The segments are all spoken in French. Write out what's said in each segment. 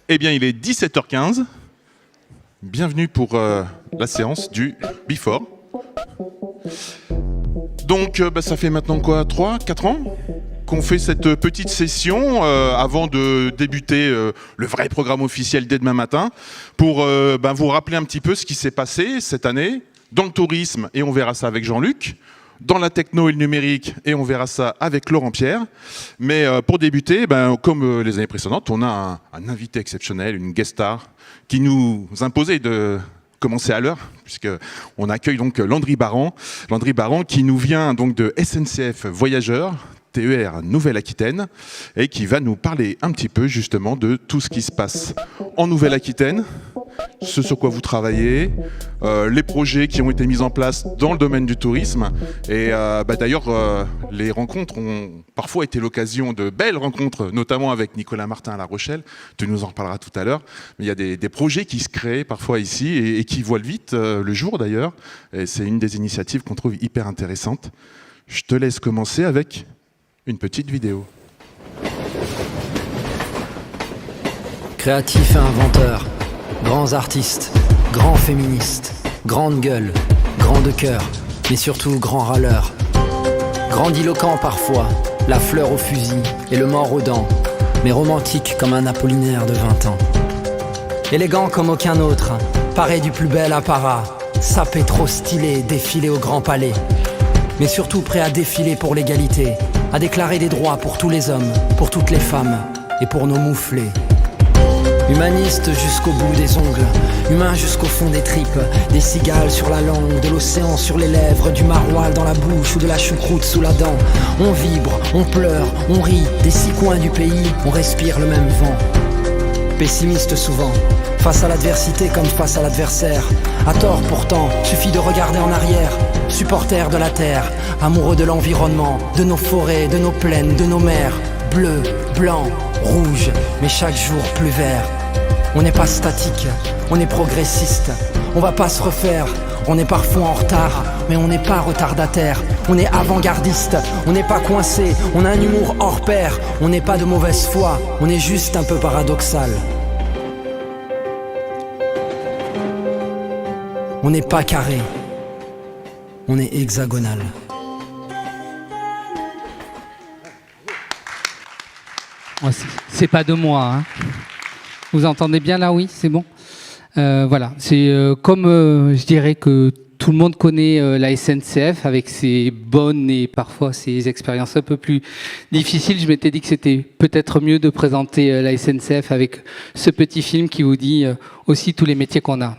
Eh bien, il est 17h15. Bienvenue pour la séance du Before. Donc, ça fait maintenant quoi, 3-4 ans qu'on fait cette petite session avant de débuter le vrai programme officiel dès demain matin pour vous rappeler un petit peu ce qui s'est passé cette année dans le tourisme, et on verra ça avec Jean-Luc, dans la techno et le numérique, et on verra ça avec Laurent Pierre. Mais pour débuter, comme les années précédentes, on a un invité exceptionnel, une guest star, qui nous imposait de commencer à l'heure, puisqu'on accueille donc Landry Baran. Landry Baran qui nous vient donc de SNCF Voyageurs, TER Nouvelle-Aquitaine, et qui va nous parler un petit peu justement de tout ce qui se passe en Nouvelle-Aquitaine, ce sur quoi vous travaillez, les projets qui ont été mis en place dans le domaine du tourisme. Et d'ailleurs, les rencontres ont parfois été l'occasion de belles rencontres, notamment avec Nicolas Martin à La Rochelle. Tu nous en reparleras tout à l'heure. Mais il y a des projets qui se créent parfois ici et qui voient vite le jour d'ailleurs. Et c'est une des initiatives qu'on trouve hyper intéressante. Je te laisse commencer avec une petite vidéo. Créatifs et inventeurs, grands artistes, grands féministes, grandes gueules, grands de cœur, mais surtout grands râleurs. Grandiloquents parfois, la fleur au fusil et le mort aux dents, mais romantique comme un Apollinaire de 20 ans. Élégant comme aucun autre, paré du plus bel apparat, sapé trop stylé, défilé au Grand Palais. Mais surtout prêt à défiler pour l'égalité, à déclarer des droits pour tous les hommes, pour toutes les femmes et pour nos mouflés. Humaniste jusqu'au bout des ongles, humain jusqu'au fond des tripes, des cigales sur la langue, de l'océan sur les lèvres, du maroilles dans la bouche ou de la choucroute sous la dent. On vibre, on pleure, on rit, des 6 coins du pays, on respire le même vent. Pessimiste souvent, face à l'adversité comme face à l'adversaire. À tort pourtant, suffit de regarder en arrière. Supporter de la terre, amoureux de l'environnement, de nos forêts, de nos plaines, de nos mers. Bleu, blanc, rouge, mais chaque jour plus vert. On n'est pas statique, on est progressiste. On va pas se refaire, on est parfois en retard, mais on n'est pas retardataire. On est avant-gardiste, on n'est pas coincé, on a un humour hors pair. On n'est pas de mauvaise foi, on est juste un peu paradoxal. On n'est pas carré, on est hexagonal. C'est pas de moi, hein. Vous entendez bien là, oui, c'est bon. Voilà, c'est comme je dirais que tout le monde connaît la SNCF avec ses bonnes et parfois ses expériences un peu plus difficiles. Je m'étais dit que c'était peut-être mieux de présenter la SNCF avec ce petit film qui vous dit aussi tous les métiers qu'on a.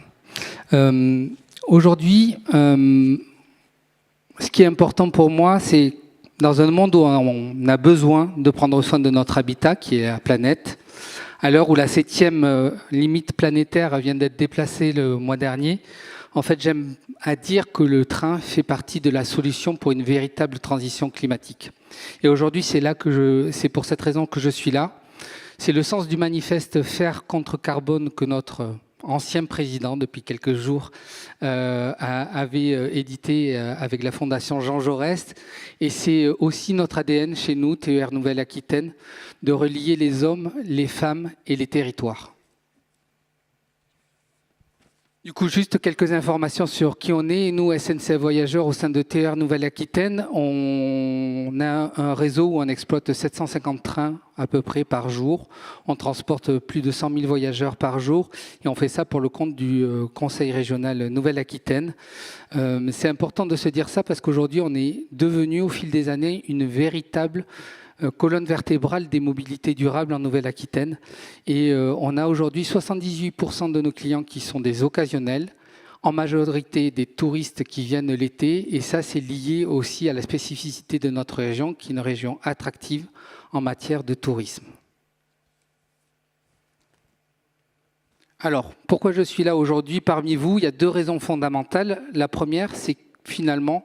Aujourd'hui, ce qui est important pour moi, c'est dans un monde où on a besoin de prendre soin de notre habitat, qui est la planète, à l'heure où la 7e limite planétaire vient d'être déplacée le mois dernier, en fait, j'aime à dire que le train fait partie de la solution pour une véritable transition climatique. Et aujourd'hui, c'est pour cette raison que je suis là. C'est le sens du manifeste Faire contre carbone que notre ancien président, depuis quelques jours, avait édité avec la Fondation Jean Jaurès. Et c'est aussi notre ADN chez nous, TER Nouvelle-Aquitaine, de relier les hommes, les femmes et les territoires. Du coup, juste quelques informations sur qui on est. Nous, SNCF Voyageurs, au sein de TER Nouvelle-Aquitaine, on a un réseau où on exploite 750 trains à peu près par jour. On transporte plus de 100 000 voyageurs par jour et on fait ça pour le compte du Conseil régional Nouvelle-Aquitaine. C'est important de se dire ça parce qu'aujourd'hui, on est devenu au fil des années une véritable colonne vertébrale des mobilités durables en Nouvelle-Aquitaine. Et on a aujourd'hui 78% de nos clients qui sont des occasionnels, en majorité des touristes qui viennent l'été. Et ça, c'est lié aussi à la spécificité de notre région, qui est une région attractive en matière de tourisme. Alors, pourquoi je suis là aujourd'hui parmi vous? Il y a 2 raisons fondamentales. La première, c'est que finalement,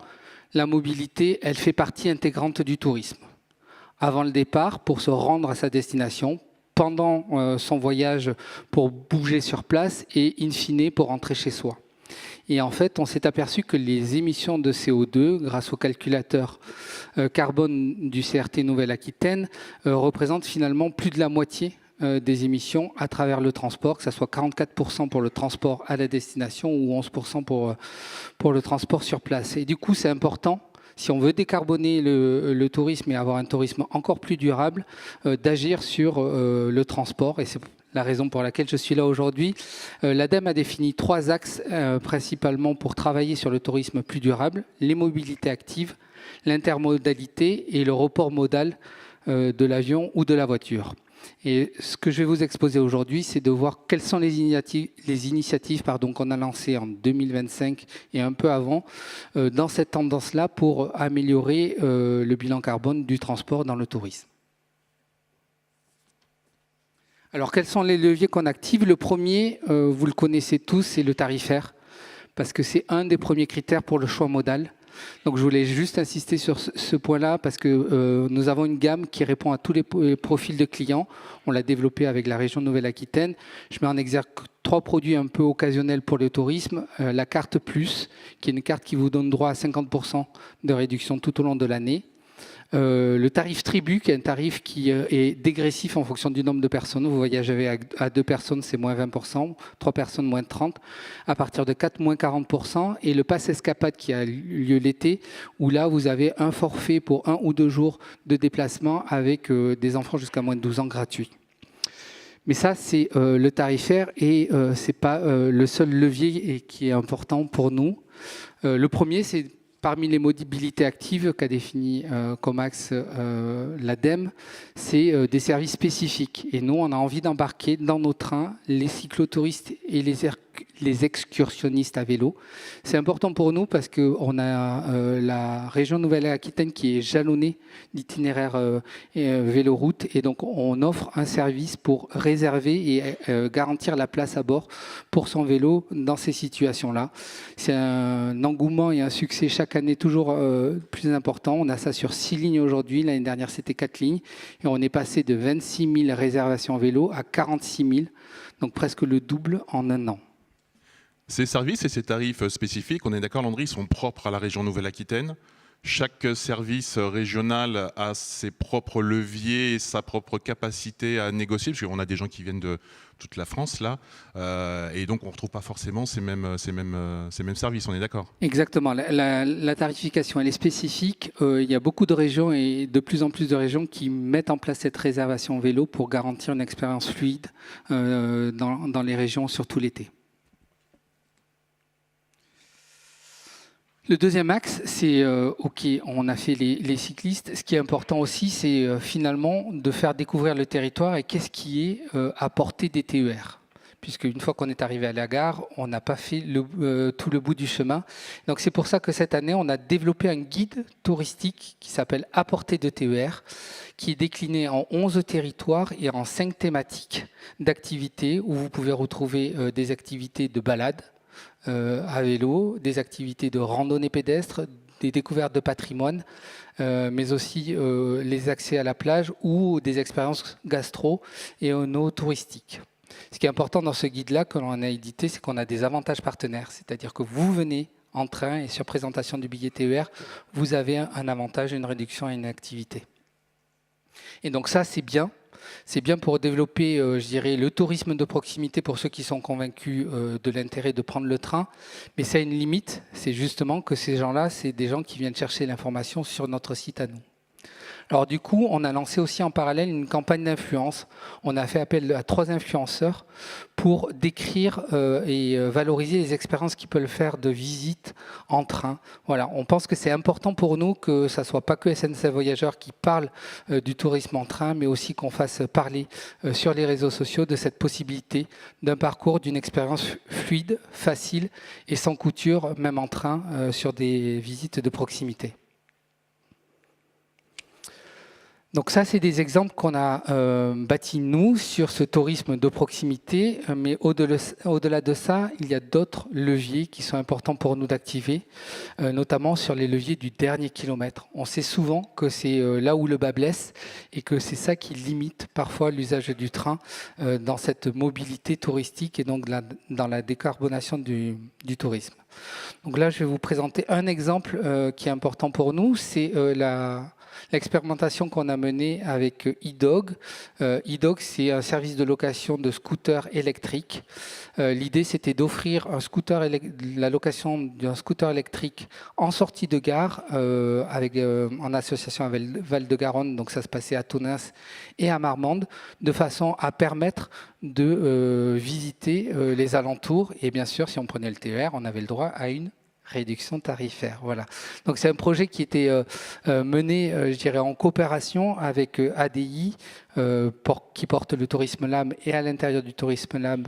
la mobilité, elle fait partie intégrante du tourisme. Avant le départ, pour se rendre à sa destination, pendant son voyage pour bouger sur place et in fine pour rentrer chez soi. Et en fait, on s'est aperçu que les émissions de CO2, grâce au calculateur carbone du CRT Nouvelle-Aquitaine, représentent finalement plus de la moitié des émissions à travers le transport, que ce soit 44% pour le transport à la destination ou 11% pour le transport sur place. Et du coup, c'est important, si on veut décarboner le tourisme et avoir un tourisme encore plus durable, d'agir sur le transport. Et c'est la raison pour laquelle je suis là aujourd'hui. L'ADEME a défini 3 axes principalement pour travailler sur le tourisme plus durable: les mobilités actives, l'intermodalité et le report modal de l'avion ou de la voiture. Et ce que je vais vous exposer aujourd'hui, c'est de voir quelles sont les initiatives qu'on a lancées en 2025 et un peu avant dans cette tendance-là pour améliorer le bilan carbone du transport dans le tourisme. Alors, quels sont les leviers qu'on active? Le premier, vous le connaissez tous, c'est le tarifaire, parce que c'est un des premiers critères pour le choix modal. Donc je voulais juste insister sur ce point-là parce que nous avons une gamme qui répond à tous les profils de clients. On l'a développée avec la région Nouvelle-Aquitaine. Je mets en exergue 3 produits un peu occasionnels pour le tourisme. La carte Plus, qui est une carte qui vous donne droit à 50% de réduction tout au long de l'année. Le tarif Tribu, qui est un tarif qui est dégressif en fonction du nombre de personnes. Vous voyagez à 2 personnes, c'est moins 20%, 3 personnes, moins 30%, à partir de 4, moins 40%. Et le Pass Escapade qui a lieu l'été, où là, vous avez un forfait pour 1 ou 2 jours de déplacement avec des enfants jusqu'à moins de 12 ans gratuits. Mais ça, c'est le tarifaire et ce n'est pas le seul levier qui est important pour nous. Le premier, c'est parmi les mobilités actives qu'a défini comme axe l'ADEME, c'est des services spécifiques. Et nous, on a envie d'embarquer dans nos trains les cyclotouristes et les excursionnistes à vélo. C'est important pour nous parce qu'on a la région Nouvelle-Aquitaine qui est jalonnée d'itinéraires véloroute. Et donc, on offre un service pour réserver et garantir la place à bord pour son vélo dans ces situations-là. C'est un engouement et un succès chaque année toujours plus important. On a ça sur 6 lignes aujourd'hui. L'année dernière, c'était 4 lignes. Et on est passé de 26 000 réservations vélo à 46 000. Donc presque le double en un an. Ces services et ces tarifs spécifiques, on est d'accord, Landry, sont propres à la région Nouvelle-Aquitaine. Chaque service régional a ses propres leviers, sa propre capacité à négocier, parce qu'on a des gens qui viennent de toute la France, là, et donc on ne retrouve pas forcément ces mêmes services, on est d'accord? Exactement. La tarification, elle est spécifique. Il y a beaucoup de régions et de plus en plus de régions qui mettent en place cette réservation vélo pour garantir une expérience fluide dans les régions, surtout l'été. Le deuxième axe, c'est OK, on a fait les cyclistes. Ce qui est important aussi, c'est finalement de faire découvrir le territoire et qu'est-ce qui est à portée des TER. Puisque une fois qu'on est arrivé à la gare, on n'a pas fait tout le bout du chemin. Donc c'est pour ça que cette année, on a développé un guide touristique qui s'appelle À portée de TER, qui est décliné en 11 territoires et en 5 thématiques d'activités où vous pouvez retrouver des activités de balade, à vélo, des activités de randonnée pédestre, des découvertes de patrimoine, mais aussi les accès à la plage ou des expériences gastro et touristiques. Ce qui est important dans ce guide-là que l'on a édité, c'est qu'on a des avantages partenaires, c'est-à-dire que vous venez en train et sur présentation du billet TER, vous avez un avantage, une réduction et une activité. Et donc ça, c'est bien. C'est bien pour développer, je dirais, le tourisme de proximité pour ceux qui sont convaincus de l'intérêt de prendre le train. Mais ça a une limite, c'est justement que ces gens-là, c'est des gens qui viennent chercher l'information sur notre site à nous. Alors du coup, on a lancé aussi en parallèle une campagne d'influence. On a fait appel à 3 influenceurs pour décrire et valoriser les expériences qu'ils peuvent faire de visite en train. Voilà, on pense que c'est important pour nous que ça ne soit pas que SNCF Voyageurs qui parle du tourisme en train, mais aussi qu'on fasse parler sur les réseaux sociaux de cette possibilité d'un parcours, d'une expérience fluide, facile et sans couture, même en train, sur des visites de proximité. Donc ça, c'est des exemples qu'on a bâtis, nous, sur ce tourisme de proximité. Mais au-delà de ça, il y a d'autres leviers qui sont importants pour nous d'activer, notamment sur les leviers du dernier kilomètre. On sait souvent que c'est là où le bât blesse et que c'est ça qui limite parfois l'usage du train dans cette mobilité touristique et donc dans la décarbonation du tourisme. Donc là, je vais vous présenter un exemple qui est important pour nous, c'est l'expérimentation qu'on a menée avec eDog. eDog, c'est un service de location de scooters électriques. L'idée, c'était d'offrir la location d'un scooter électrique en sortie de gare, en association avec Val-de-Garonne, donc ça se passait à Tonneins et à Marmande, de façon à permettre de visiter les alentours. Et bien sûr, si on prenait le TER, on avait le droit à une réduction tarifaire. Voilà. Donc c'est un projet qui était mené, je dirais, en coopération avec ADI, qui porte le Tourisme Lab, et à l'intérieur du Tourisme Lab,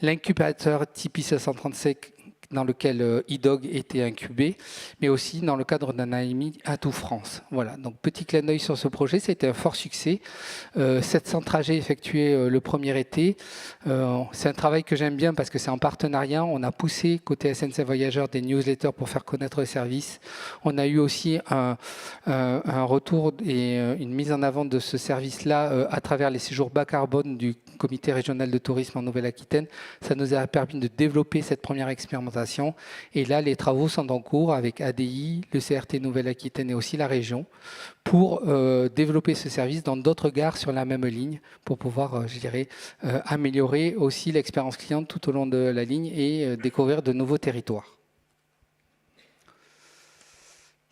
l'incubateur Tipeee 535 dans lequel eDog était incubé, mais aussi dans le cadre d'un AMI à tout France. Voilà, donc petit clin d'œil sur ce projet, c'était un fort succès. 700 trajets effectués le premier été. C'est un travail que j'aime bien parce que c'est en partenariat. On a poussé côté SNCF Voyageurs des newsletters pour faire connaître le service. On a eu aussi un retour et une mise en avant de ce service-là à travers les séjours bas carbone du Comité régional de tourisme en Nouvelle-Aquitaine. Ça nous a permis de développer cette première expérimentation. Et là, les travaux sont en cours avec ADI, le CRT Nouvelle-Aquitaine et aussi la région pour développer ce service dans d'autres gares sur la même ligne pour pouvoir, je dirais, améliorer aussi l'expérience client tout au long de la ligne et découvrir de nouveaux territoires.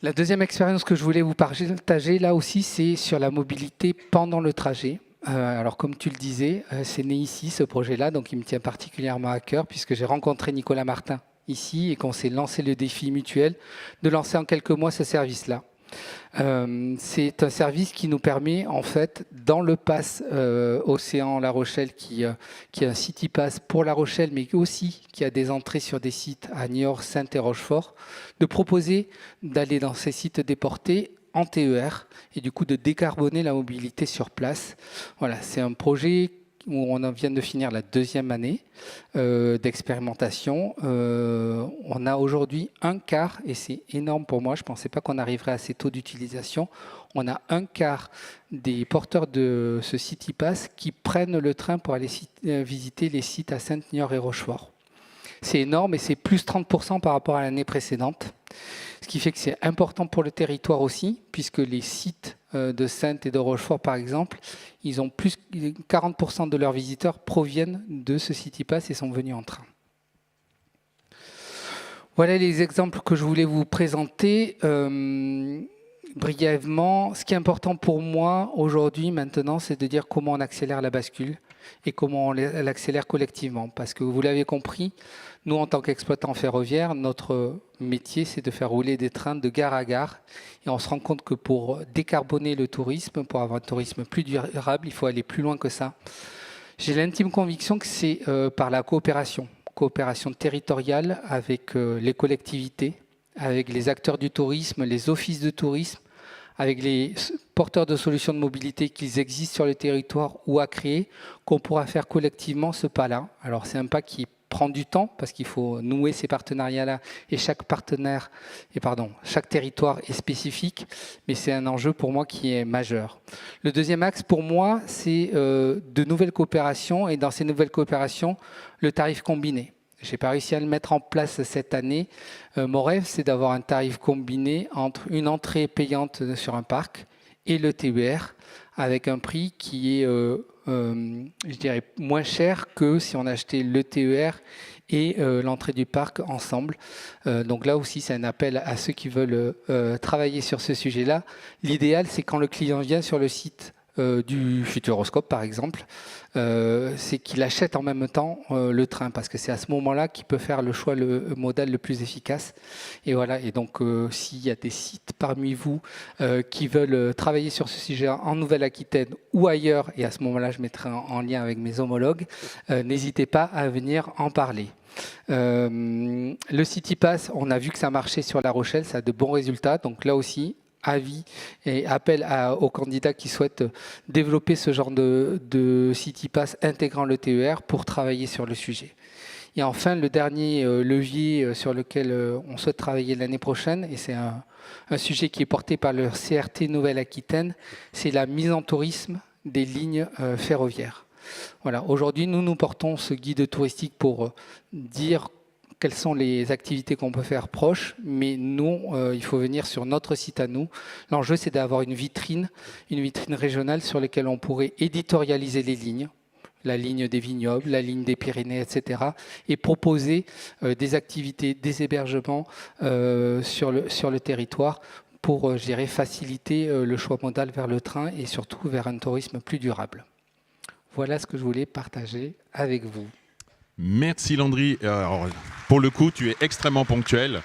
La deuxième expérience que je voulais vous partager, là aussi, c'est sur la mobilité pendant le trajet. Alors, comme tu le disais, c'est né ici, ce projet-là, donc il me tient particulièrement à cœur puisque j'ai rencontré Nicolas Martin ici et qu'on s'est lancé le défi mutuel de lancer en quelques mois ce service-là. C'est un service qui nous permet, en fait, dans le pass Océan La Rochelle, qui est un city pass pour La Rochelle, mais aussi qui a des entrées sur des sites à Niort, Saintes et Rochefort, de proposer d'aller dans ces sites déportés en TER et du coup de décarboner la mobilité sur place. Voilà, c'est un projet où on vient de finir la deuxième année d'expérimentation. On a aujourd'hui un quart, et c'est énorme pour moi, je ne pensais pas qu'on arriverait à ces taux d'utilisation, on a un quart des porteurs de ce City Pass qui prennent le train pour aller visiter les sites à Saintes, Niort et Rochefort. C'est énorme et c'est plus 30% par rapport à l'année précédente. Ce qui fait que c'est important pour le territoire aussi, puisque les sites de Saintes et de Rochefort, par exemple, ils ont plus 40% de leurs visiteurs proviennent de ce City Pass et sont venus en train. Voilà les exemples que je voulais vous présenter. Brièvement, ce qui est important pour moi aujourd'hui, maintenant, c'est de dire comment on accélère la bascule et comment on l'accélère collectivement. Parce que vous l'avez compris, nous, en tant qu'exploitants ferroviaires, notre métier, c'est de faire rouler des trains de gare à gare. Et on se rend compte que pour décarboner le tourisme, pour avoir un tourisme plus durable, il faut aller plus loin que ça. J'ai l'intime conviction que c'est par la coopération territoriale avec les collectivités, avec les acteurs du tourisme, les offices de tourisme, avec les porteurs de solutions de mobilité qu'ils existent sur le territoire ou à créer, qu'on pourra faire collectivement ce pas-là. Alors c'est un pas qui prend du temps parce qu'il faut nouer ces partenariats-là et chaque territoire est spécifique, mais c'est un enjeu pour moi qui est majeur. Le deuxième axe pour moi, c'est de nouvelles coopérations et dans ces nouvelles coopérations, le tarif combiné. Je n'ai pas réussi à le mettre en place cette année. Mon rêve, c'est d'avoir un tarif combiné entre une entrée payante sur un parc et le TER, avec un prix qui est, je dirais, moins cher que si on achetait le TER et l'entrée du parc ensemble. Donc là aussi, c'est un appel à ceux qui veulent travailler sur ce sujet-là. L'idéal, c'est quand le client vient sur le site du Futuroscope par exemple, c'est qu'il achète en même temps le train parce que c'est à ce moment-là qu'il peut faire le choix modal le plus efficace. Et voilà. Et donc s'il y a des sites parmi vous qui veulent travailler sur ce sujet en Nouvelle-Aquitaine ou ailleurs, et à ce moment-là je mettrai en lien avec mes homologues, n'hésitez pas à venir en parler. Le City Pass, on a vu que ça marchait sur La Rochelle, ça a de bons résultats. Donc là aussi, avis et appel aux candidats qui souhaitent développer ce genre de City Pass intégrant le TER pour travailler sur le sujet. Et enfin, le dernier levier sur lequel on souhaite travailler l'année prochaine, et c'est un sujet qui est porté par le CRT Nouvelle-Aquitaine, c'est la mise en tourisme des lignes ferroviaires. Voilà. Aujourd'hui, nous portons ce guide touristique pour dire quelles sont les activités qu'on peut faire proches, mais nous, il faut venir sur notre site à nous. L'enjeu, c'est d'avoir une vitrine régionale sur laquelle on pourrait éditorialiser les lignes, la ligne des vignobles, la ligne des Pyrénées, etc., et proposer des activités, des hébergements sur le territoire pour, je dirais, faciliter le choix modal vers le train et surtout vers un tourisme plus durable. Voilà ce que je voulais partager avec vous. Merci Landry. Alors, pour le coup, tu es extrêmement ponctuel.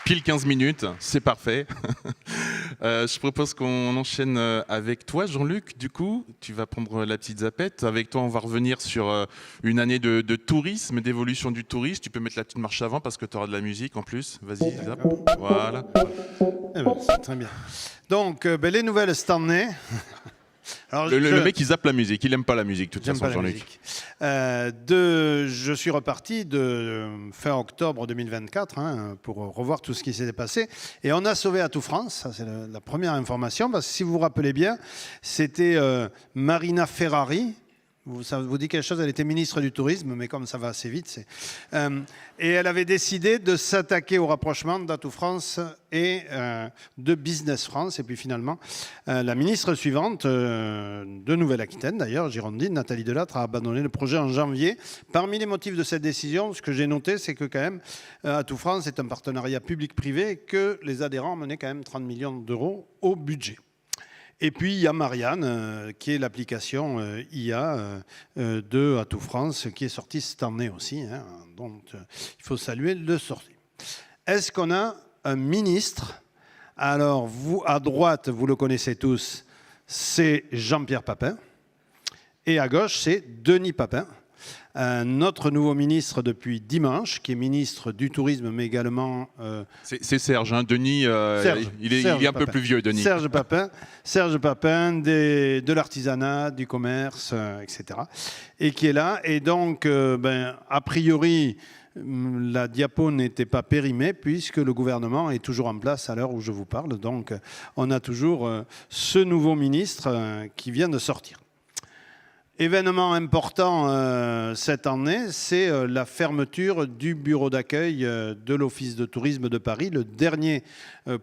Pile 15 minutes, c'est parfait. Je propose qu'on enchaîne avec toi, Jean-Luc. Du coup, tu vas prendre la petite zapette. Avec toi, on va revenir sur une année de tourisme, d'évolution du tourisme. Tu peux mettre la petite marche avant parce que tu auras de la musique en plus. Vas-y, voilà. Eh ben, c'est très bien. Donc, les nouvelles cette année. Alors, le mec, il zappe la musique. Il aime pas la musique, de toute façon, Jean-Luc. Je suis reparti de fin octobre 2024 pour revoir tout ce qui s'était passé. Et on a sauvé Atout France. Ça, c'est la première information. Parce que si vous vous rappelez bien, c'était Marina Ferrari. Ça vous dit quelque chose? Elle était ministre du Tourisme, mais comme ça va assez vite. Et elle avait décidé de s'attaquer au rapprochement d'Atout France et de Business France. Et puis finalement, la ministre suivante, de Nouvelle-Aquitaine d'ailleurs, girondine, Nathalie Delattre, a abandonné le projet en janvier. Parmi les motifs de cette décision, ce que j'ai noté, c'est que quand même, Atout France est un partenariat public-privé et que les adhérents menaient quand même 30 millions d'euros au budget. Et puis, il y a Marianne, qui est l'application IA de Atout France, qui est sortie cette année aussi. Donc, il faut saluer le sortie. Est-ce qu'on a un ministre? Alors, vous, à droite, vous le connaissez tous, c'est Jean-Pierre Papin. Et à gauche, c'est Denis Papin. Notre nouveau ministre depuis dimanche, qui est ministre du Tourisme, mais également... C'est Serge, hein. Denis, Serge, il est un peu plus vieux, Denis. Serge Papin de l'artisanat, du commerce, etc. Et qui est là. Et donc, a priori, la diapo n'était pas périmée, puisque le gouvernement est toujours en place à l'heure où je vous parle. Donc, on a toujours ce nouveau ministre qui vient de sortir. Événement important cette année, c'est la fermeture du bureau d'accueil de l'Office de tourisme de Paris, le dernier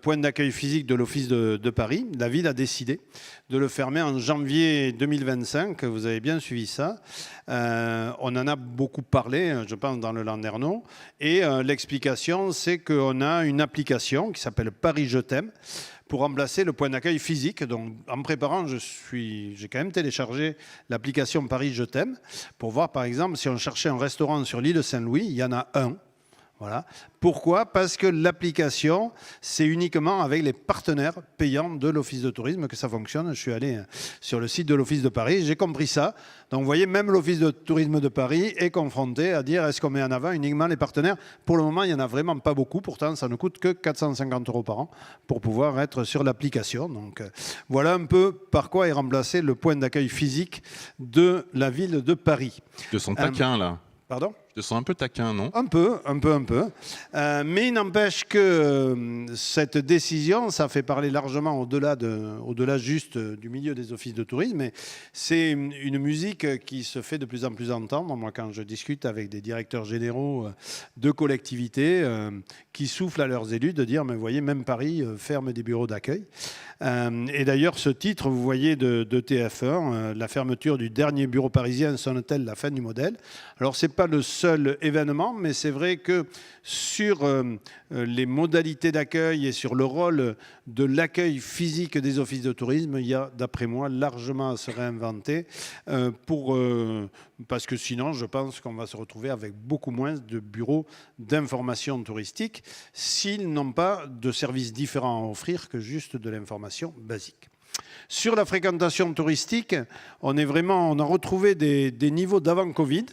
point d'accueil physique de l'Office de Paris. La ville a décidé de le fermer en janvier 2025. Vous avez bien suivi ça. On en a beaucoup parlé, je pense, dans le Landerneau. Et l'explication, c'est qu'on a une application qui s'appelle Paris Je t'aime, pour remplacer le point d'accueil physique. Donc, en préparant, j'ai quand même téléchargé l'application Paris Je t'aime pour voir, par exemple, si on cherchait un restaurant sur l'île Saint-Louis, il y en a un. Voilà. Pourquoi? Parce que l'application, c'est uniquement avec les partenaires payants de l'Office de tourisme que ça fonctionne. Je suis allé sur le site de l'Office de Paris, j'ai compris ça. Donc vous voyez, même l'Office de tourisme de Paris est confronté à dire est-ce qu'on met en avant uniquement les partenaires? Pour le moment, il n'y en a vraiment pas beaucoup. Pourtant, ça ne coûte que 450 € par an pour pouvoir être sur l'application. Donc voilà un peu par quoi est remplacé le point d'accueil physique de la ville de Paris. De son taquin, là. Pardon? Je te sens un peu taquin, non? Un peu. Mais il n'empêche que cette décision, ça fait parler largement au-delà juste du milieu des offices de tourisme. Mais c'est une musique qui se fait de plus en plus entendre. Moi, quand je discute avec des directeurs généraux de collectivités qui soufflent à leurs élus de dire, mais vous voyez, même Paris ferme des bureaux d'accueil. Et d'ailleurs, ce titre, vous voyez, de TF1, la fermeture du dernier bureau parisien sonne-t-elle la fin du modèle? Alors, c'est pas le seul événement, mais c'est vrai que sur les modalités d'accueil et sur le rôle de l'accueil physique des offices de tourisme, il y a, d'après moi, largement à se réinventer parce que sinon, je pense qu'on va se retrouver avec beaucoup moins de bureaux d'information touristique s'ils n'ont pas de services différents à offrir que juste de l'information basique. Sur la fréquentation touristique, on a retrouvé des niveaux d'avant Covid.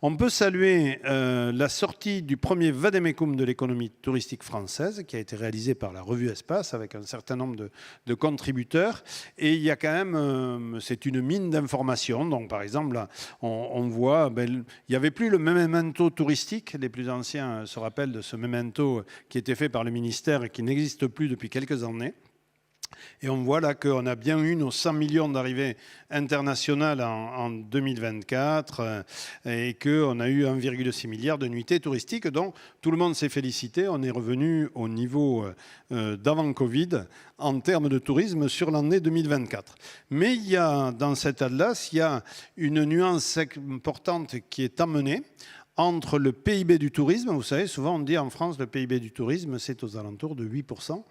On peut saluer la sortie du premier vademecum de l'économie touristique française qui a été réalisé par la revue Espace avec un certain nombre de contributeurs. Et il y a quand même, c'est une mine d'informations. Donc par exemple, là, on voit, il n'y avait plus le memento touristique. Les plus anciens se rappellent de ce memento qui était fait par le ministère et qui n'existe plus depuis quelques années. Et on voit là qu'on a bien eu nos 100 millions d'arrivées internationales en 2024 et qu'on a eu 1,6 milliard de nuitées touristiques. Donc tout le monde s'est félicité. On est revenu au niveau d'avant Covid en termes de tourisme sur l'année 2024. Mais il y a, dans cet atlas, il y a une nuance importante qui est amenée entre le PIB du tourisme. Vous savez, souvent on dit en France, le PIB du tourisme, c'est aux alentours de 8%.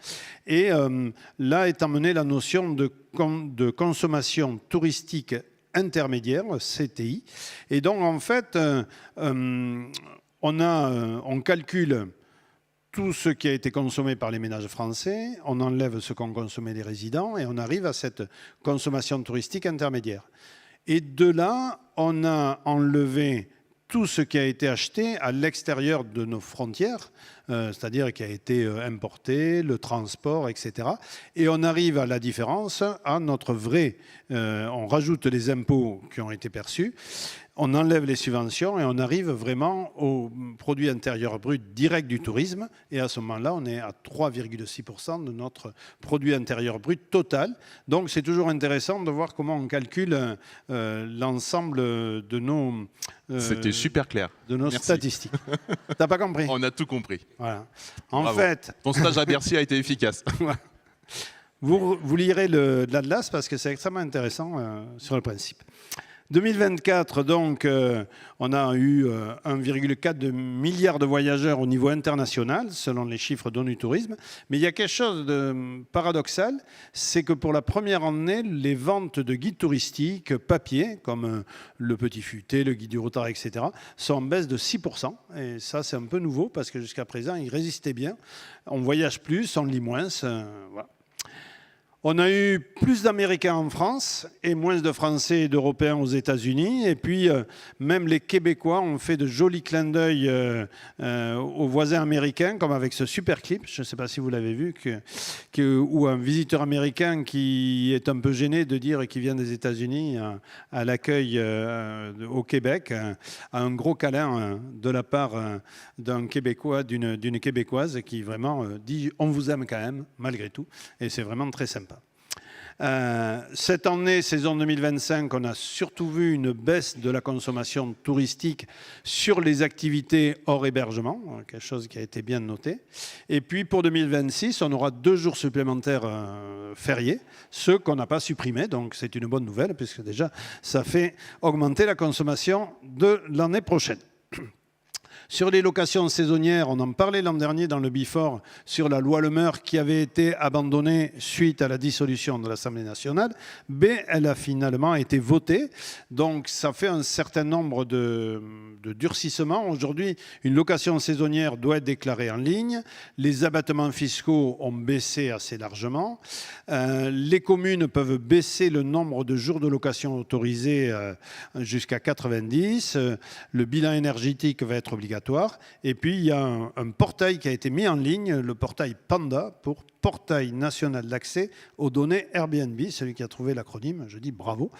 Et là est amenée la notion de consommation touristique intermédiaire, CTI. Et donc, en fait, on calcule tout ce qui a été consommé par les ménages français, on enlève ce qu'ont consommé les résidents et on arrive à cette consommation touristique intermédiaire. Et de là, on a enlevé tout ce qui a été acheté à l'extérieur de nos frontières, c'est-à-dire qui a été importé, le transport, etc. Et on arrive à la différence, à notre vrai... on rajoute les impôts qui ont été perçus, on enlève les subventions et on arrive vraiment au produit intérieur brut direct du tourisme. Et à ce moment-là, on est à 3,6% de notre produit intérieur brut total. Donc c'est toujours intéressant de voir comment on calcule l'ensemble de nos... C'était super clair. De nos Merci. statistiques. T'as pas compris? On a tout compris. Voilà. En Bravo. fait, Ton stage à Bercy a été efficace. vous lirez l'Atlas parce que c'est extrêmement intéressant sur le principe. 2024, donc, on a eu 1,4 milliard de voyageurs au niveau international, selon les chiffres d'ONU Tourisme. Mais il y a quelque chose de paradoxal, c'est que pour la première année, les ventes de guides touristiques papier, comme le Petit Futé, le Guide du Routard, etc., sont en baisse de 6%. Et ça, c'est un peu nouveau, parce que jusqu'à présent, ils résistaient bien. On voyage plus, on lit moins. Voilà. On a eu plus d'Américains en France et moins de Français et d'Européens aux États-Unis. Et puis, même les Québécois ont fait de jolis clins d'œil aux voisins américains, comme avec ce super clip, je ne sais pas si vous l'avez vu, où un visiteur américain qui est un peu gêné de dire qu'il vient des États-Unis à l'accueil au Québec, a un gros câlin de la part d'un Québécois, d'une Québécoise qui vraiment dit « on vous aime quand même, malgré tout ». Et c'est vraiment très sympa. Cette année, saison 2025, on a surtout vu une baisse de la consommation touristique sur les activités hors hébergement, quelque chose qui a été bien noté. Et puis pour 2026, on aura 2 jours supplémentaires fériés, ceux qu'on n'a pas supprimés, donc c'est une bonne nouvelle, puisque déjà ça fait augmenter la consommation de l'année prochaine. Sur les locations saisonnières, on en parlait l'an dernier dans le Before sur la loi Le Meur qui avait été abandonnée suite à la dissolution de l'Assemblée nationale. Mais elle a finalement été votée. Donc ça fait un certain nombre de durcissements. Aujourd'hui, une location saisonnière doit être déclarée en ligne. Les abattements fiscaux ont baissé assez largement. Les communes peuvent baisser le nombre de jours de location autorisés jusqu'à 90. Le bilan énergétique va être obligatoire. Et puis, il y a un portail qui a été mis en ligne, le portail PANDA, pour Portail national d'accès aux données Airbnb. Celui qui a trouvé l'acronyme, je dis bravo.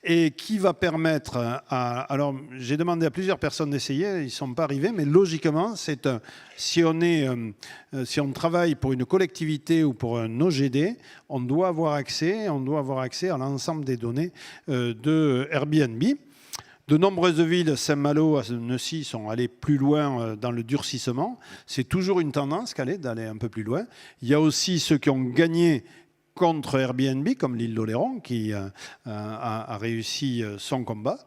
Et qui va permettre alors, j'ai demandé à plusieurs personnes d'essayer, ils ne sont pas arrivés, mais logiquement, si on travaille pour une collectivité ou pour un OGD, on doit avoir accès à l'ensemble des données de Airbnb. De nombreuses villes, Saint-Malo, Annecy, sont allées plus loin dans le durcissement. C'est toujours une tendance d'aller un peu plus loin. Il y a aussi ceux qui ont gagné contre Airbnb, comme l'île d'Oléron, qui a réussi son combat.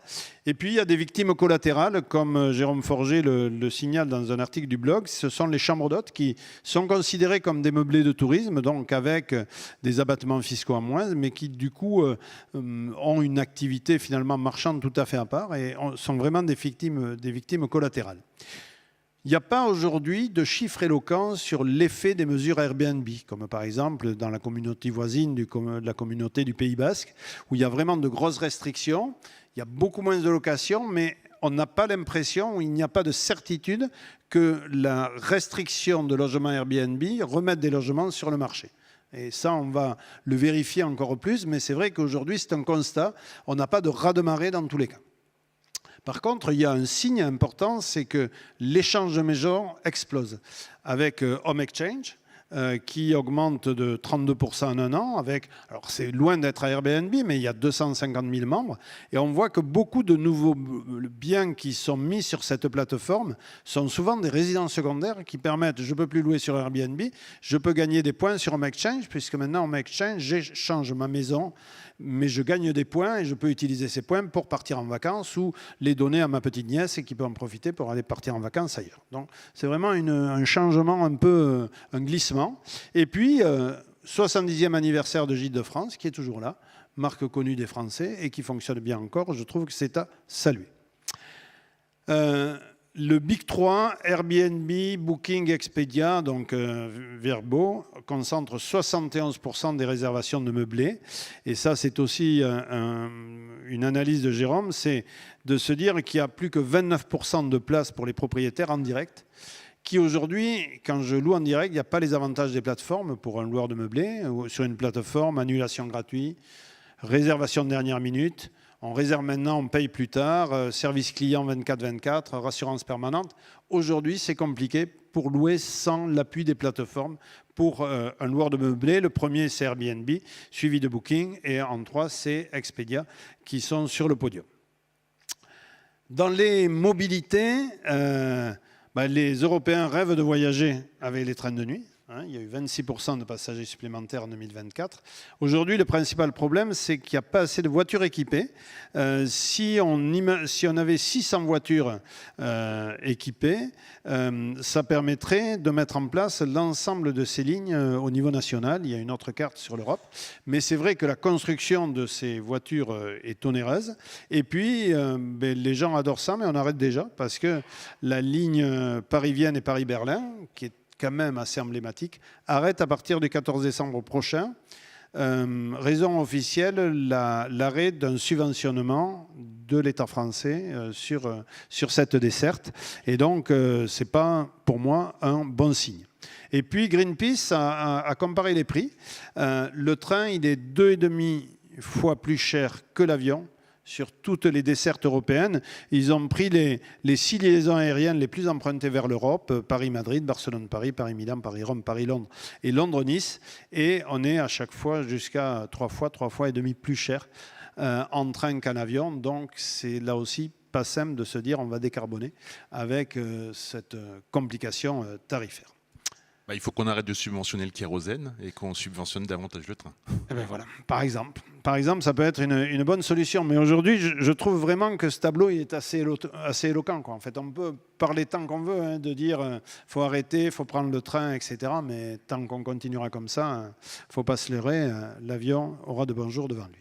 Et puis, il y a des victimes collatérales, comme Jérôme Forger le signale dans un article du blog. Ce sont les chambres d'hôtes qui sont considérées comme des meublés de tourisme, donc avec des abattements fiscaux en moins, mais qui, du coup, ont une activité finalement marchande tout à fait à part et sont vraiment des victimes collatérales. Il n'y a pas aujourd'hui de chiffres éloquents sur l'effet des mesures Airbnb, comme par exemple dans la communauté voisine de la communauté du Pays Basque, où il y a vraiment de grosses restrictions. Il y a beaucoup moins de locations, mais on n'a pas l'impression, il n'y a pas de certitude que la restriction de logements Airbnb remette des logements sur le marché. Et ça, on va le vérifier encore plus, mais c'est vrai qu'aujourd'hui, c'est un constat. On n'a pas de raz-de-marée dans tous les cas. Par contre, il y a un signe important, c'est que l'échange de maisons explose. Avec Home Exchange, qui augmente de 32% en un an. Alors c'est loin d'être à Airbnb, mais il y a 250 000 membres. Et on voit que beaucoup de nouveaux biens qui sont mis sur cette plateforme sont souvent des résidences secondaires qui permettent, je ne peux plus louer sur Airbnb, je peux gagner des points sur Home Exchange, puisque maintenant Home Exchange, j'échange ma maison, mais je gagne des points et je peux utiliser ces points pour partir en vacances ou les donner à ma petite nièce et qui peut en profiter pour aller partir en vacances ailleurs. Donc c'est vraiment un changement, un peu un glissement. Et puis, 70e anniversaire de Gîtes de France, qui est toujours là, marque connue des Français et qui fonctionne bien encore. Je trouve que c'est à saluer. Le Big 3, Airbnb, Booking, Expedia, donc Vrbo, concentre 71% des réservations de meublés. Et ça, c'est aussi une analyse de Jérôme, c'est de se dire qu'il y a plus que 29% de places pour les propriétaires en direct, qui aujourd'hui, quand je loue en direct, il n'y a pas les avantages des plateformes pour un loueur de meublés. Sur une plateforme, annulation gratuite, réservation de dernière minute. On réserve maintenant, on paye plus tard, service client 24/24, rassurance permanente. Aujourd'hui, c'est compliqué pour louer sans l'appui des plateformes pour un loueur de meublé. Le premier, c'est Airbnb, suivi de Booking, et en 3, c'est Expedia, qui sont sur le podium. Dans les mobilités, les Européens rêvent de voyager avec les trains de nuit. Il y a eu 26% de passagers supplémentaires en 2024. Aujourd'hui, le principal problème, c'est qu'il n'y a pas assez de voitures équipées. Si on avait 600 voitures équipées, ça permettrait de mettre en place l'ensemble de ces lignes au niveau national. Il y a une autre carte sur l'Europe. Mais c'est vrai que la construction de ces voitures est onéreuse. Et puis, les gens adorent ça, mais on arrête déjà parce que la ligne Paris-Vienne et Paris-Berlin, qui est quand même assez emblématique, arrête à partir du 14 décembre prochain. Raison officielle, l'arrêt d'un subventionnement de l'État français sur cette desserte. Et donc, ce n'est pas, pour moi, un bon signe. Et puis, Greenpeace a comparé les prix. Le train, il est 2,5 fois plus cher que l'avion sur toutes les dessertes européennes. Ils ont pris les 6 liaisons aériennes les plus empruntées vers l'Europe, Paris-Madrid, Barcelone-Paris, Paris-Milan, Paris-Rome, Paris-Londres et Londres-Nice. Et on est à chaque fois jusqu'à 3 fois et demi plus cher en train qu'en avion. Donc c'est là aussi pas simple de se dire on va décarboner avec cette complication tarifaire. Il faut qu'on arrête de subventionner le kérosène et qu'on subventionne davantage le train. Et ben voilà, par exemple, ça peut être une bonne solution. Mais aujourd'hui, je trouve vraiment que ce tableau il est assez éloquent, quoi. En fait, on peut parler tant qu'on veut, de dire faut arrêter, faut prendre le train, etc. Mais tant qu'on continuera comme ça, faut pas se leurrer, l'avion aura de bons jours devant lui.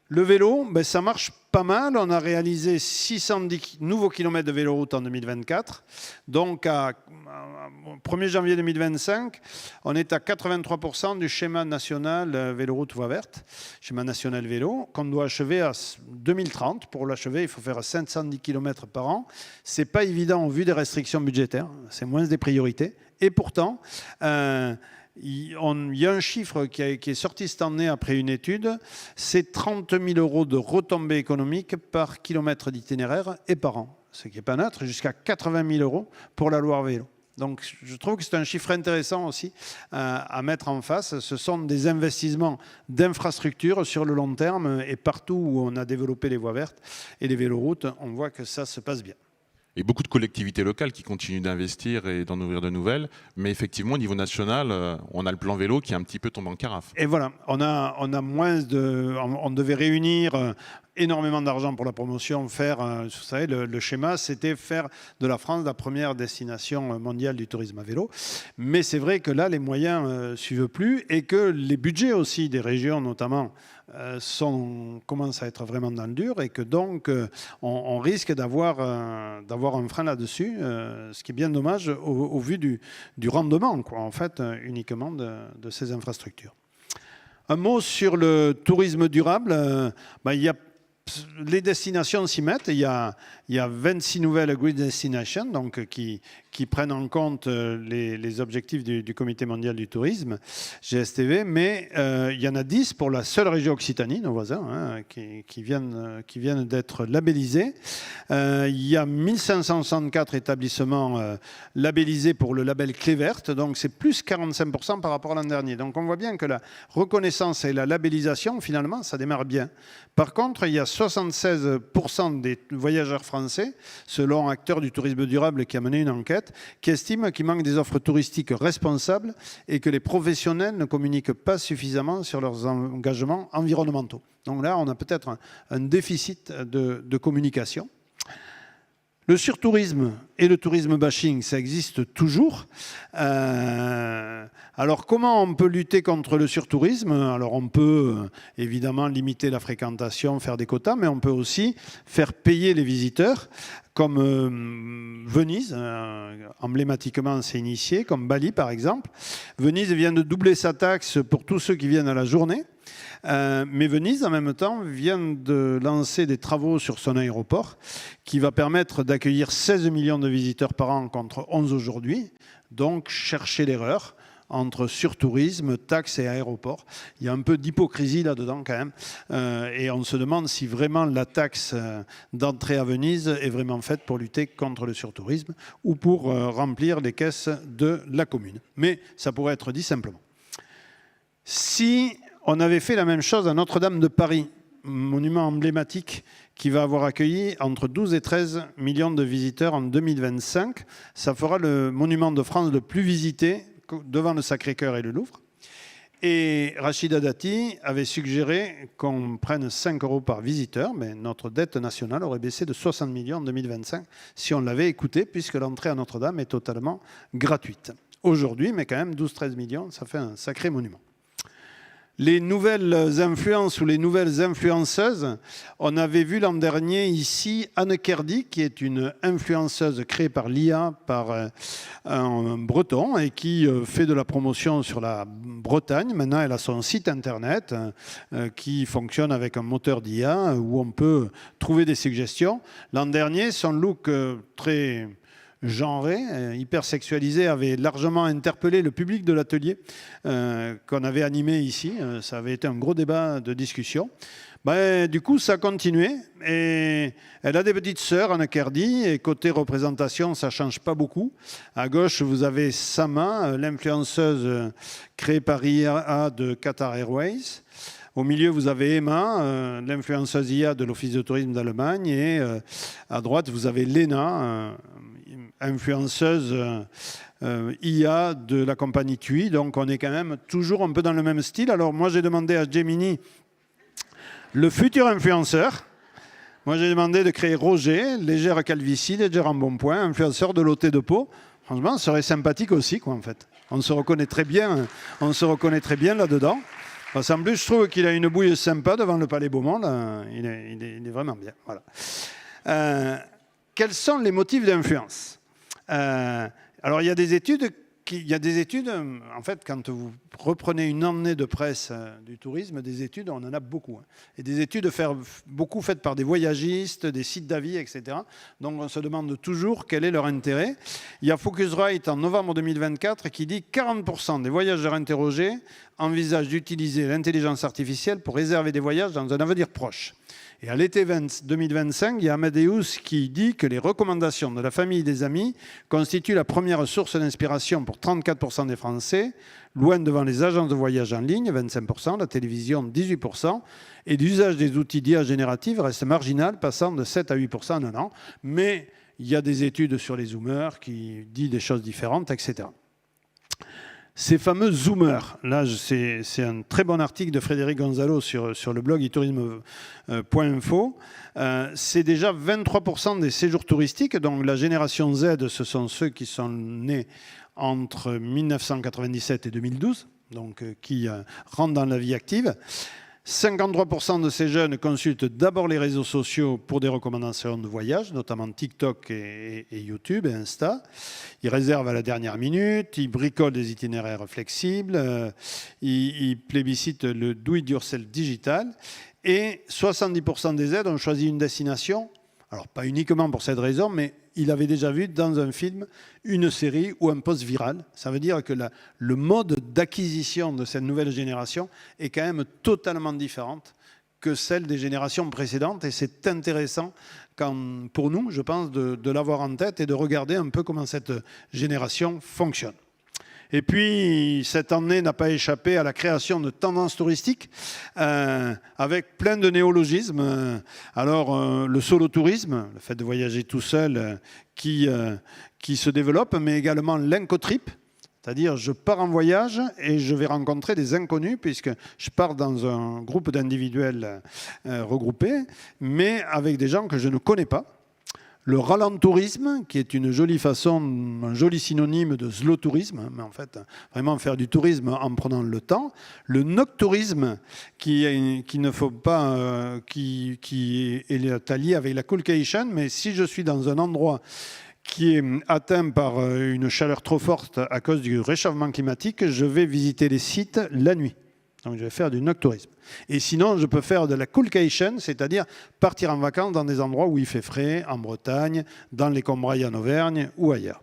Le vélo, ça marche pas mal. On a réalisé 610 nouveaux kilomètres de véloroute en 2024. Donc, au 1er janvier 2025, on est à 83% du schéma national véloroute voie verte, schéma national vélo, qu'on doit achever à 2030. Pour l'achever, il faut faire 510 km par an. Ce n'est pas évident au vu des restrictions budgétaires. C'est moins des priorités. Et pourtant, il y a un chiffre qui est sorti cette année après une étude, c'est 30 000 € de retombées économiques par kilomètre d'itinéraire et par an. Ce qui n'est pas neutre, jusqu'à 80 000 € pour la Loire Vélo. Donc je trouve que c'est un chiffre intéressant aussi à mettre en face. Ce sont des investissements d'infrastructures sur le long terme et partout où on a développé les voies vertes et les véloroutes, on voit que ça se passe bien. Et beaucoup de collectivités locales qui continuent d'investir et d'en ouvrir de nouvelles. Mais effectivement, au niveau national, on a le plan vélo qui est un petit peu tombé en carafe. Et voilà, on devait réunir énormément d'argent pour la promotion, vous savez, le schéma, c'était faire de la France la première destination mondiale du tourisme à vélo. Mais c'est vrai que là, les moyens ne suivent plus et que les budgets aussi des régions, notamment, commencent à être vraiment dans le dur et que donc on risque d'avoir un frein là-dessus, ce qui est bien dommage au vu du rendement, en fait, uniquement de ces infrastructures. Un mot sur le tourisme durable. Il y a les destinations s'y mettent. Il y a 26 nouvelles Green Destinations donc, qui prennent en compte les objectifs du Comité mondial du tourisme, GSTV, mais il y en a 10 pour la seule région Occitanie, nos voisins, hein, qui viennent d'être labellisés. Il y a 1564 établissements labellisés pour le label Clé verte, donc c'est plus 45% par rapport à l'an dernier. Donc on voit bien que la reconnaissance et la labellisation, finalement, ça démarre bien. Par contre, il y a 76% des voyageurs français, selon Acteurs du tourisme durable qui a mené une enquête, qui estiment qu'il manque des offres touristiques responsables et que les professionnels ne communiquent pas suffisamment sur leurs engagements environnementaux. Donc là, on a peut-être un déficit de communication. Le surtourisme et le tourisme bashing, ça existe toujours. Alors, comment on peut lutter contre le surtourisme? Alors, on peut évidemment limiter la fréquentation, faire des quotas, mais on peut aussi faire payer les visiteurs, comme Venise, emblématiquement s'est initié, comme Bali par exemple. Venise vient de doubler sa taxe pour tous ceux qui viennent à la journée. Mais Venise, en même temps, vient de lancer des travaux sur son aéroport qui va permettre d'accueillir 16 millions de visiteurs par an contre 11 aujourd'hui. Donc, chercher l'erreur entre surtourisme, taxes et aéroport. Il y a un peu d'hypocrisie là-dedans quand même. Et on se demande si vraiment la taxe d'entrée à Venise est vraiment faite pour lutter contre le surtourisme ou pour remplir les caisses de la commune. Mais ça pourrait être dit simplement. Si on avait fait la même chose à Notre-Dame de Paris, monument emblématique qui va avoir accueilli entre 12 et 13 millions de visiteurs en 2025. Ça fera le monument de France le plus visité devant le Sacré-Cœur et le Louvre. Et Rachida Dati avait suggéré qu'on prenne 5 € par visiteur, mais notre dette nationale aurait baissé de 60 millions en 2025 si on l'avait écouté, puisque l'entrée à Notre-Dame est totalement gratuite. Aujourd'hui, mais quand même 12-13 millions, ça fait un sacré monument. Les nouvelles influences ou les nouvelles influenceuses, on avait vu l'an dernier ici Anne Kerdy, qui est une influenceuse créée par l'IA, par un breton, et qui fait de la promotion sur la Bretagne. Maintenant, elle a son site internet qui fonctionne avec un moteur d'IA où on peut trouver des suggestions. L'an dernier, son look très genré, hyper sexualisé, avait largement interpellé le public de l'atelier qu'on avait animé ici. Ça avait été un gros débat de discussion. Du coup, ça a continué. Et elle a des petites sœurs, Anne Kerdy, et côté représentation, ça ne change pas beaucoup. À gauche, vous avez Sama, l'influenceuse créée par IA de Qatar Airways. Au milieu, vous avez Emma, l'influenceuse IA de l'Office de tourisme d'Allemagne. Et à droite, vous avez Lena, influenceuse IA de la compagnie TUI. Donc, on est quand même toujours un peu dans le même style. Alors, moi, j'ai demandé à Gemini, le futur influenceur. Moi, j'ai demandé de créer Roger, légère calvitie, léger embonpoint, influenceur de l'OT de Pau. Franchement, ce serait sympathique aussi, quoi, en fait. On se reconnaît très bien là-dedans. Parce qu'en plus, je trouve qu'il a une bouille sympa devant le Palais Beaumont. Là. Il est vraiment bien. Voilà. Quels sont les motifs d'influence? Alors, il y a des études, en fait, quand vous reprenez une année de presse du tourisme, des études, on en a beaucoup. Et des études beaucoup faites par des voyagistes, des sites d'avis, etc. Donc, on se demande toujours quel est leur intérêt. Il y a Focusrite en novembre 2024 qui dit 40% des voyageurs interrogés envisagent d'utiliser l'intelligence artificielle pour réserver des voyages dans un avenir proche. Et à l'été 2025, il y a Amadeus qui dit que les recommandations de la famille et des amis constituent la première source d'inspiration pour 34% des Français, loin devant les agences de voyage en ligne, 25%, la télévision, 18%, et l'usage des outils d'IA générative reste marginal, passant de 7 à 8% en un an. Mais il y a des études sur les zoomers qui disent des choses différentes, etc. Ces fameux zoomers, là c'est un très bon article de Frédéric Gonzalo sur le blog itourisme.info, c'est déjà 23% des séjours touristiques, donc la génération Z, ce sont ceux qui sont nés entre 1997 et 2012, donc qui rentrent dans la vie active. 53% de ces jeunes consultent d'abord les réseaux sociaux pour des recommandations de voyage, notamment TikTok et YouTube et Insta. Ils réservent à la dernière minute, ils bricolent des itinéraires flexibles, ils plébiscitent le do-it-yourself digital. Et 70% des aides ont choisi une destination, alors pas uniquement pour cette raison, mais il avait déjà vu dans un film, une série ou un post viral. Ça veut dire que le mode d'acquisition de cette nouvelle génération est quand même totalement différente que celle des générations précédentes. Et c'est intéressant pour nous, je pense, de l'avoir en tête et de regarder un peu comment cette génération fonctionne. Et puis, cette année n'a pas échappé à la création de tendances touristiques avec plein de néologismes. Alors, le solo-tourisme, le fait de voyager tout seul qui se développe, mais également l'incotrip, c'est-à-dire je pars en voyage et je vais rencontrer des inconnus puisque je pars dans un groupe d'individuels regroupés, mais avec des gens que je ne connais pas. Le ralentourisme, qui est une jolie façon, un joli synonyme de slow tourisme, mais en fait, vraiment faire du tourisme en prenant le temps. Le noctourisme, qui ne faut pas, qui est allié avec la coolcation, mais si je suis dans un endroit qui est atteint par une chaleur trop forte à cause du réchauffement climatique, je vais visiter les sites la nuit. Donc je vais faire du noctourisme. Et sinon, je peux faire de la coolcation, c'est-à-dire partir en vacances dans des endroits où il fait frais, en Bretagne, dans les Combrailles en Auvergne ou ailleurs.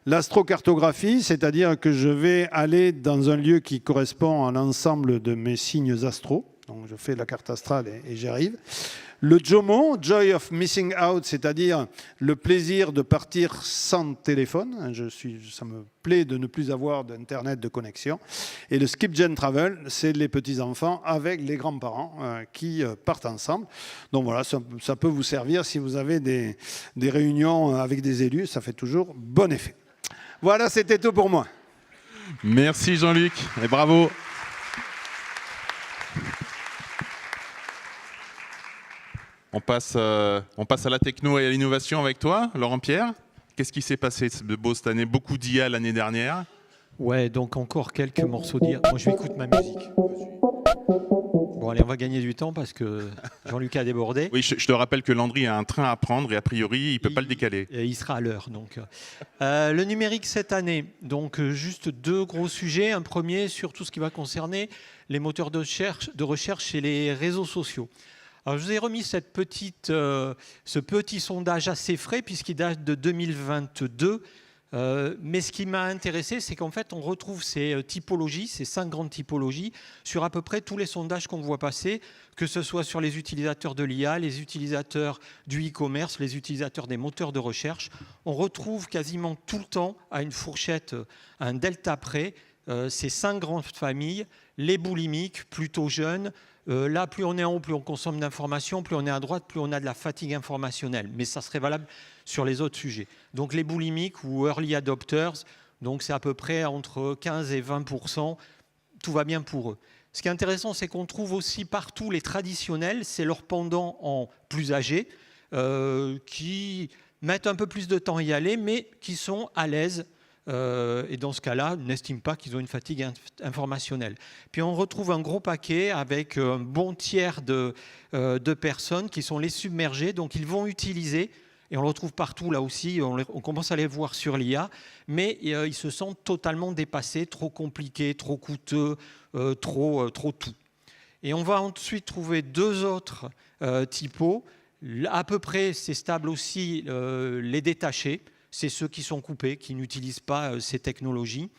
L'astrocartographie, c'est-à-dire que je vais aller dans un lieu qui correspond à l'ensemble de mes signes astraux. Donc je fais la carte astrale et j'y arrive. Le JOMO, Joy of Missing Out, c'est-à-dire le plaisir de partir sans téléphone. Ça me plaît de ne plus avoir d'Internet de connexion. Et le Skip Gen Travel, c'est les petits-enfants avec les grands-parents qui partent ensemble. Donc voilà, ça peut vous servir si vous avez des réunions avec des élus. Ça fait toujours bon effet. Voilà, c'était tout pour moi. Merci Jean-Luc et bravo. On passe à la techno et à l'innovation avec toi, Laurent Pierre. Qu'est-ce qui s'est passé de beau cette année? Beaucoup d'IA l'année dernière. Ouais, donc encore quelques morceaux d'IA. Moi, je vais écouter ma musique. Bon, allez, on va gagner du temps parce que Jean-Luc a débordé. Oui, je te rappelle que Landry a un train à prendre et a priori, il ne peut pas le décaler. Il sera à l'heure. Donc, le numérique cette année, donc juste deux gros sujets. Un premier sur tout ce qui va concerner les moteurs de recherche et les réseaux sociaux. Alors, je vous ai remis ce petit sondage assez frais puisqu'il date de 2022. Mais ce qui m'a intéressé, c'est qu'en fait, on retrouve ces typologies, ces 5 grandes typologies, sur à peu près tous les sondages qu'on voit passer, que ce soit sur les utilisateurs de l'IA, les utilisateurs du e-commerce, les utilisateurs des moteurs de recherche. On retrouve quasiment tout le temps, à une fourchette, un delta près, ces 5 grandes familles, les boulimiques, plutôt jeunes. Là, plus on est en haut, plus on consomme d'informations, plus on est à droite, plus on a de la fatigue informationnelle. Mais ça serait valable sur les autres sujets. Donc les boulimiques ou early adopters, donc c'est à peu près entre 15 et 20%, tout va bien pour eux. Ce qui est intéressant, c'est qu'on trouve aussi partout les traditionnels, c'est leur pendant en plus âgés, qui mettent un peu plus de temps à y aller, mais qui sont à l'aise. Et dans ce cas-là, n'estiment pas qu'ils ont une fatigue informationnelle. Puis on retrouve un gros paquet avec un bon tiers de personnes qui sont les submergés, donc ils vont utiliser, et on le retrouve partout là aussi, on commence à les voir sur l'IA, mais ils se sentent totalement dépassés, trop compliqués, trop coûteux, trop tout. Et on va ensuite trouver deux autres typos. À peu près, c'est stable aussi, les détachés. C'est ceux qui sont coupés, qui n'utilisent pas ces technologies,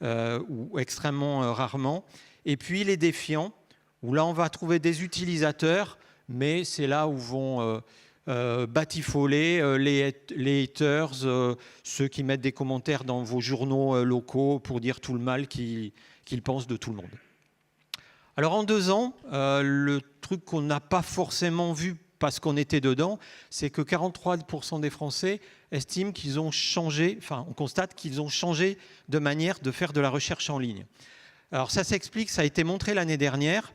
ou extrêmement rarement. Et puis les défiants, où là on va trouver des utilisateurs, mais c'est là où vont batifoler les haters, ceux qui mettent des commentaires dans vos journaux locaux pour dire tout le mal qu'ils pensent de tout le monde. Alors en 2 ans, le truc qu'on n'a pas forcément vu parce qu'on était dedans, c'est que 43% des Français estiment qu'ils ont changé, enfin on constate qu'ils ont changé de manière de faire de la recherche en ligne. Alors ça s'explique, ça a été montré l'année dernière,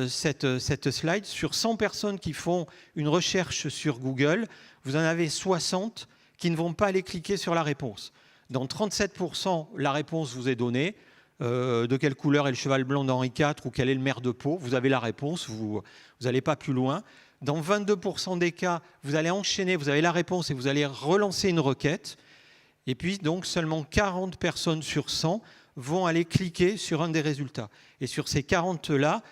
cette slide, sur 100 personnes qui font une recherche sur Google, vous en avez 60 qui ne vont pas aller cliquer sur la réponse. Dans 37%, la réponse vous est donnée, de quelle couleur est le cheval blanc d'Henri IV ou quel est le maire de Pau. Vous avez la réponse, vous n'allez pas plus loin. Dans 22% des cas, vous allez enchaîner, vous avez la réponse et vous allez relancer une requête. Et puis, donc, seulement 40 personnes sur 100 vont aller cliquer sur un des résultats. Et sur ces 40-là,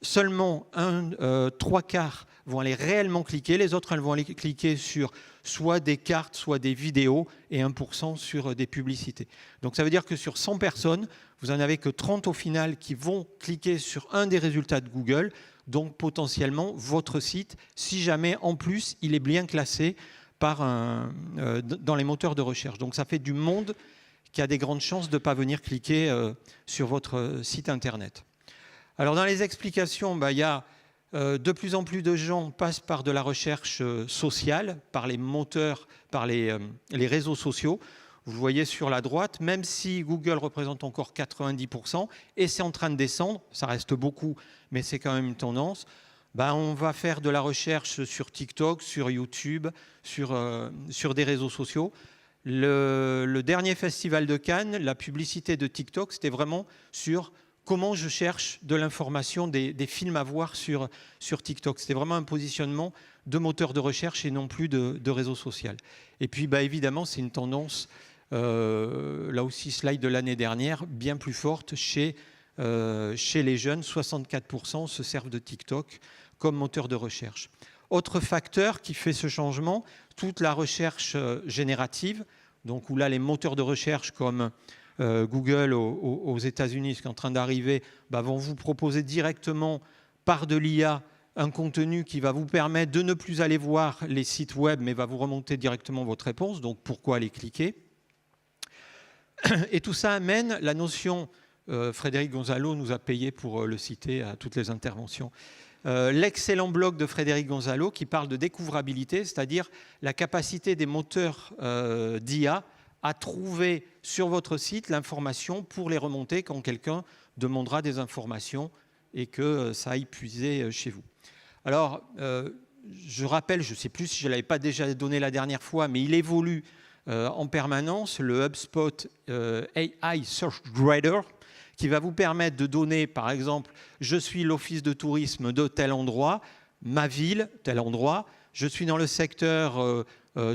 seulement 3/4 vont aller réellement cliquer. Les autres, elles vont aller cliquer sur soit des cartes, soit des vidéos, et 1% sur des publicités. Donc, ça veut dire que sur 100 personnes, vous n'en avez que 30 au final qui vont cliquer sur un des résultats de Google. Donc, potentiellement, votre site, si jamais, en plus, il est bien classé dans les moteurs de recherche. Donc, ça fait du monde qui a des grandes chances de ne pas venir cliquer sur votre site Internet. Alors, dans les explications, il y a de plus en plus de gens passent par de la recherche sociale, par les moteurs, par les réseaux sociaux. Vous voyez sur la droite, même si Google représente encore 90%, et c'est en train de descendre, ça reste beaucoup, mais c'est quand même une tendance, on va faire de la recherche sur TikTok, sur YouTube, sur des réseaux sociaux. Le dernier festival de Cannes, la publicité de TikTok, c'était vraiment sur comment je cherche de l'information, des films à voir sur TikTok. C'était vraiment un positionnement de moteur de recherche et non plus de réseau social. Et puis, évidemment, c'est une tendance, là aussi, slide de l'année dernière, bien plus forte chez les jeunes. 64% se servent de TikTok comme moteur de recherche. Autre facteur qui fait ce changement, toute la recherche générative, donc où là, les moteurs de recherche comme Google aux États-Unis, ce qui est en train d'arriver, vont vous proposer directement par de l'IA un contenu qui va vous permettre de ne plus aller voir les sites web, mais va vous remonter directement votre réponse. Donc, pourquoi aller cliquer? Et tout ça amène la notion, Frédéric Gonzalo nous a payé pour le citer à toutes les interventions, l'excellent blog de Frédéric Gonzalo qui parle de découvrabilité, c'est-à-dire la capacité des moteurs d'IA à trouver sur votre site l'information pour les remonter quand quelqu'un demandera des informations et que ça aille puiser chez vous. Alors, je rappelle, je ne sais plus si je ne l'avais pas déjà donné la dernière fois, mais il évolue en permanence, le HubSpot AI Search Grader, qui va vous permettre de donner, par exemple, je suis l'office de tourisme de tel endroit, ma ville, tel endroit, je suis dans le secteur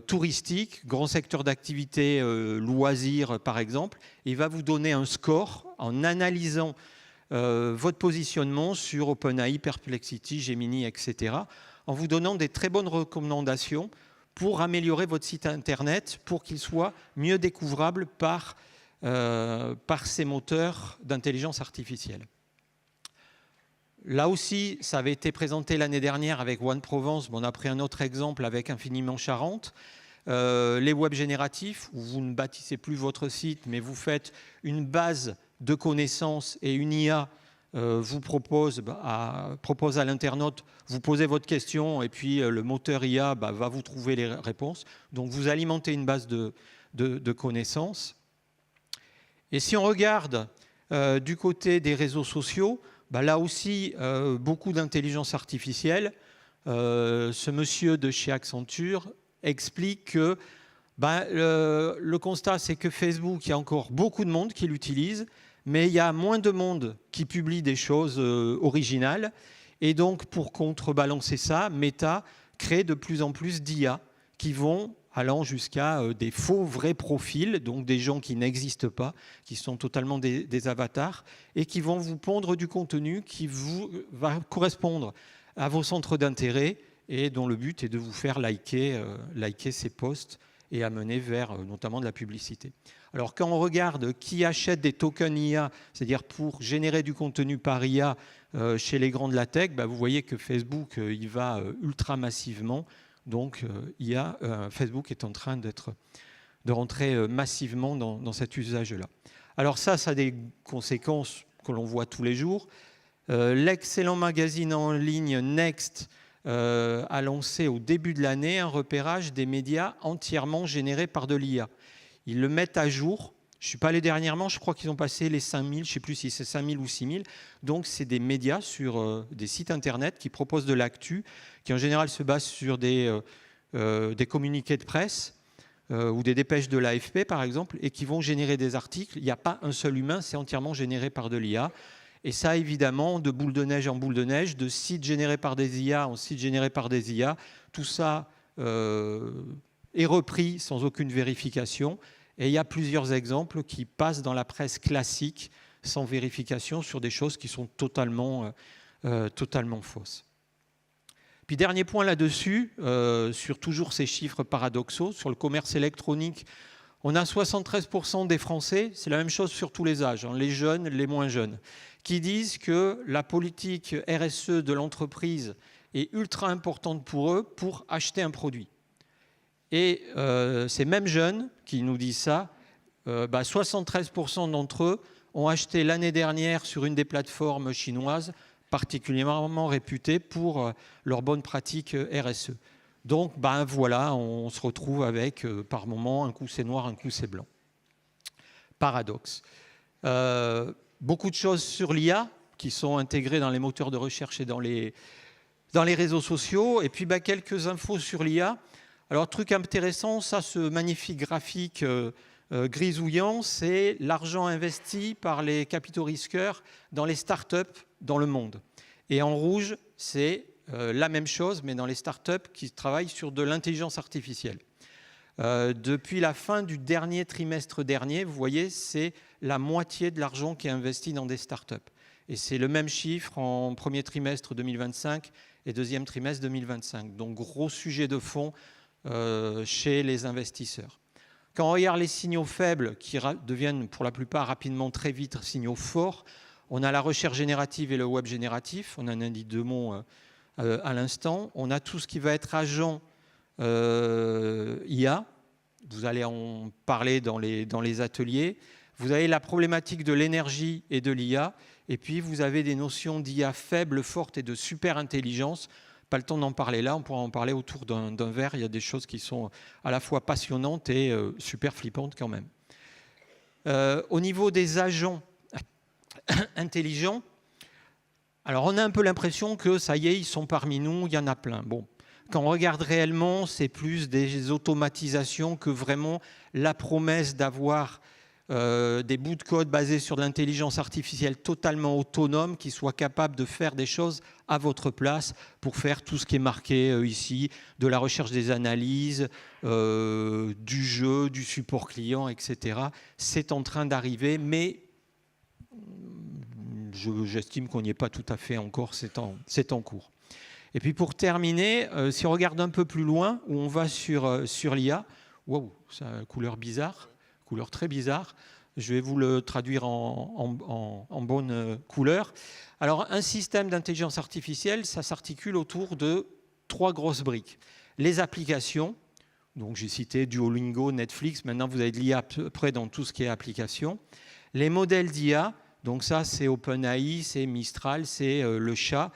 touristique, grand secteur d'activité, loisirs par exemple, et il va vous donner un score en analysant votre positionnement sur OpenAI, Perplexity, Gemini, etc., en vous donnant des très bonnes recommandations pour améliorer votre site Internet, pour qu'il soit mieux découvrable par ces moteurs d'intelligence artificielle. Là aussi, ça avait été présenté l'année dernière avec One Provence. On a pris un autre exemple avec Infiniment Charente. Les web génératifs, où vous ne bâtissez plus votre site, mais vous faites une base de connaissances et une IA vous propose à l'internaute, vous posez votre question et puis le moteur IA va vous trouver les réponses. Donc vous alimentez une base de connaissances. Et si on regarde du côté des réseaux sociaux, là aussi, beaucoup d'intelligence artificielle. Ce monsieur de chez Accenture explique que le constat, c'est que Facebook, il y a encore beaucoup de monde qui l'utilise, mais il y a moins de monde qui publie des choses originales. Et donc, pour contrebalancer ça, Meta crée de plus en plus d'IA qui vont allant jusqu'à des faux vrais profils, donc des gens qui n'existent pas, qui sont totalement des avatars, et qui vont vous pondre du contenu qui va correspondre à vos centres d'intérêt et dont le but est de vous faire liker ces posts et amener vers notamment de la publicité. Alors quand on regarde qui achète des tokens IA, c'est-à-dire pour générer du contenu par IA chez les grands de la tech, vous voyez que Facebook y va ultra massivement. Donc, Facebook est en train de rentrer massivement dans cet usage-là. Alors ça a des conséquences que l'on voit tous les jours. L'excellent magazine en ligne Next a lancé au début de l'année un repérage des médias entièrement générés par de l'IA. Ils le mettent à jour. Je ne suis pas allé dernièrement, je crois qu'ils ont passé les 5000, je ne sais plus si c'est 5000 ou 6000. Donc, c'est des médias sur des sites internet qui proposent de l'actu, qui en général se basent sur des communiqués de presse, ou des dépêches de l'AFP, par exemple, et qui vont générer des articles. Il n'y a pas un seul humain, c'est entièrement généré par de l'IA. Et ça, évidemment, de boule de neige en boule de neige, de sites générés par des IA en sites générés par des IA, tout ça est repris sans aucune vérification. Et il y a plusieurs exemples qui passent dans la presse classique sans vérification sur des choses qui sont totalement fausses. Puis dernier point là-dessus, sur toujours ces chiffres paradoxaux, sur le commerce électronique, on a 73% des Français, c'est la même chose sur tous les âges, hein, les jeunes, les moins jeunes, qui disent que la politique RSE de l'entreprise est ultra importante pour eux pour acheter un produit. Et ces mêmes jeunes qui nous disent ça, 73% d'entre eux ont acheté l'année dernière sur une des plateformes chinoises particulièrement réputées pour leurs bonnes pratiques RSE. Donc voilà, on se retrouve avec par moment un coup c'est noir, un coup c'est blanc. Paradoxe. Beaucoup de choses sur l'IA qui sont intégrées dans les moteurs de recherche et dans les réseaux sociaux. Et puis quelques infos sur l'IA. Alors, truc intéressant, ça, ce magnifique graphique grisouillant, c'est l'argent investi par les capitaux risqueurs dans les startups dans le monde. Et en rouge, c'est la même chose, mais dans les startups qui travaillent sur de l'intelligence artificielle. Depuis la fin du dernier trimestre dernier, vous voyez, c'est la moitié de l'argent qui est investi dans des startups. Et c'est le même chiffre en premier trimestre 2025 et deuxième trimestre 2025. Donc, gros sujet de fond chez les investisseurs. Quand on regarde les signaux faibles qui deviennent pour la plupart rapidement très vite signaux forts, on a la recherche générative et le web génératif, on en a dit deux mots à l'instant, on a tout ce qui va être agent IA, vous allez en parler dans les ateliers, vous avez la problématique de l'énergie et de l'IA, et puis vous avez des notions d'IA faibles, fortes et de super intelligence. Pas le temps d'en parler là, on pourra en parler autour d'un verre. Il y a des choses qui sont à la fois passionnantes et super flippantes quand même. Au niveau des agents intelligents, alors on a un peu l'impression que ça y est, ils sont parmi nous, il y en a plein. Bon, quand on regarde réellement, c'est plus des automatisations que vraiment la promesse d'avoir des bouts de code basés sur de l'intelligence artificielle totalement autonome qui soient capables de faire des choses à votre place pour faire tout ce qui est marqué ici, de la recherche des analyses, du jeu, du support client, etc. C'est en train d'arriver, mais j'estime qu'on n'y est pas tout à fait encore, c'est en cours. Et puis pour terminer, si on regarde un peu plus loin, où on va sur l'IA, waouh, c'est une couleur bizarre. Couleur très bizarre. Je vais vous le traduire en bonne couleur. Alors, un système d'intelligence artificielle, ça s'articule autour de 3 grosses briques. Les applications, donc j'ai cité Duolingo, Netflix, maintenant vous avez de l'IA près dans tout ce qui est application. Les modèles d'IA, donc ça c'est OpenAI, c'est Mistral, c'est le chat,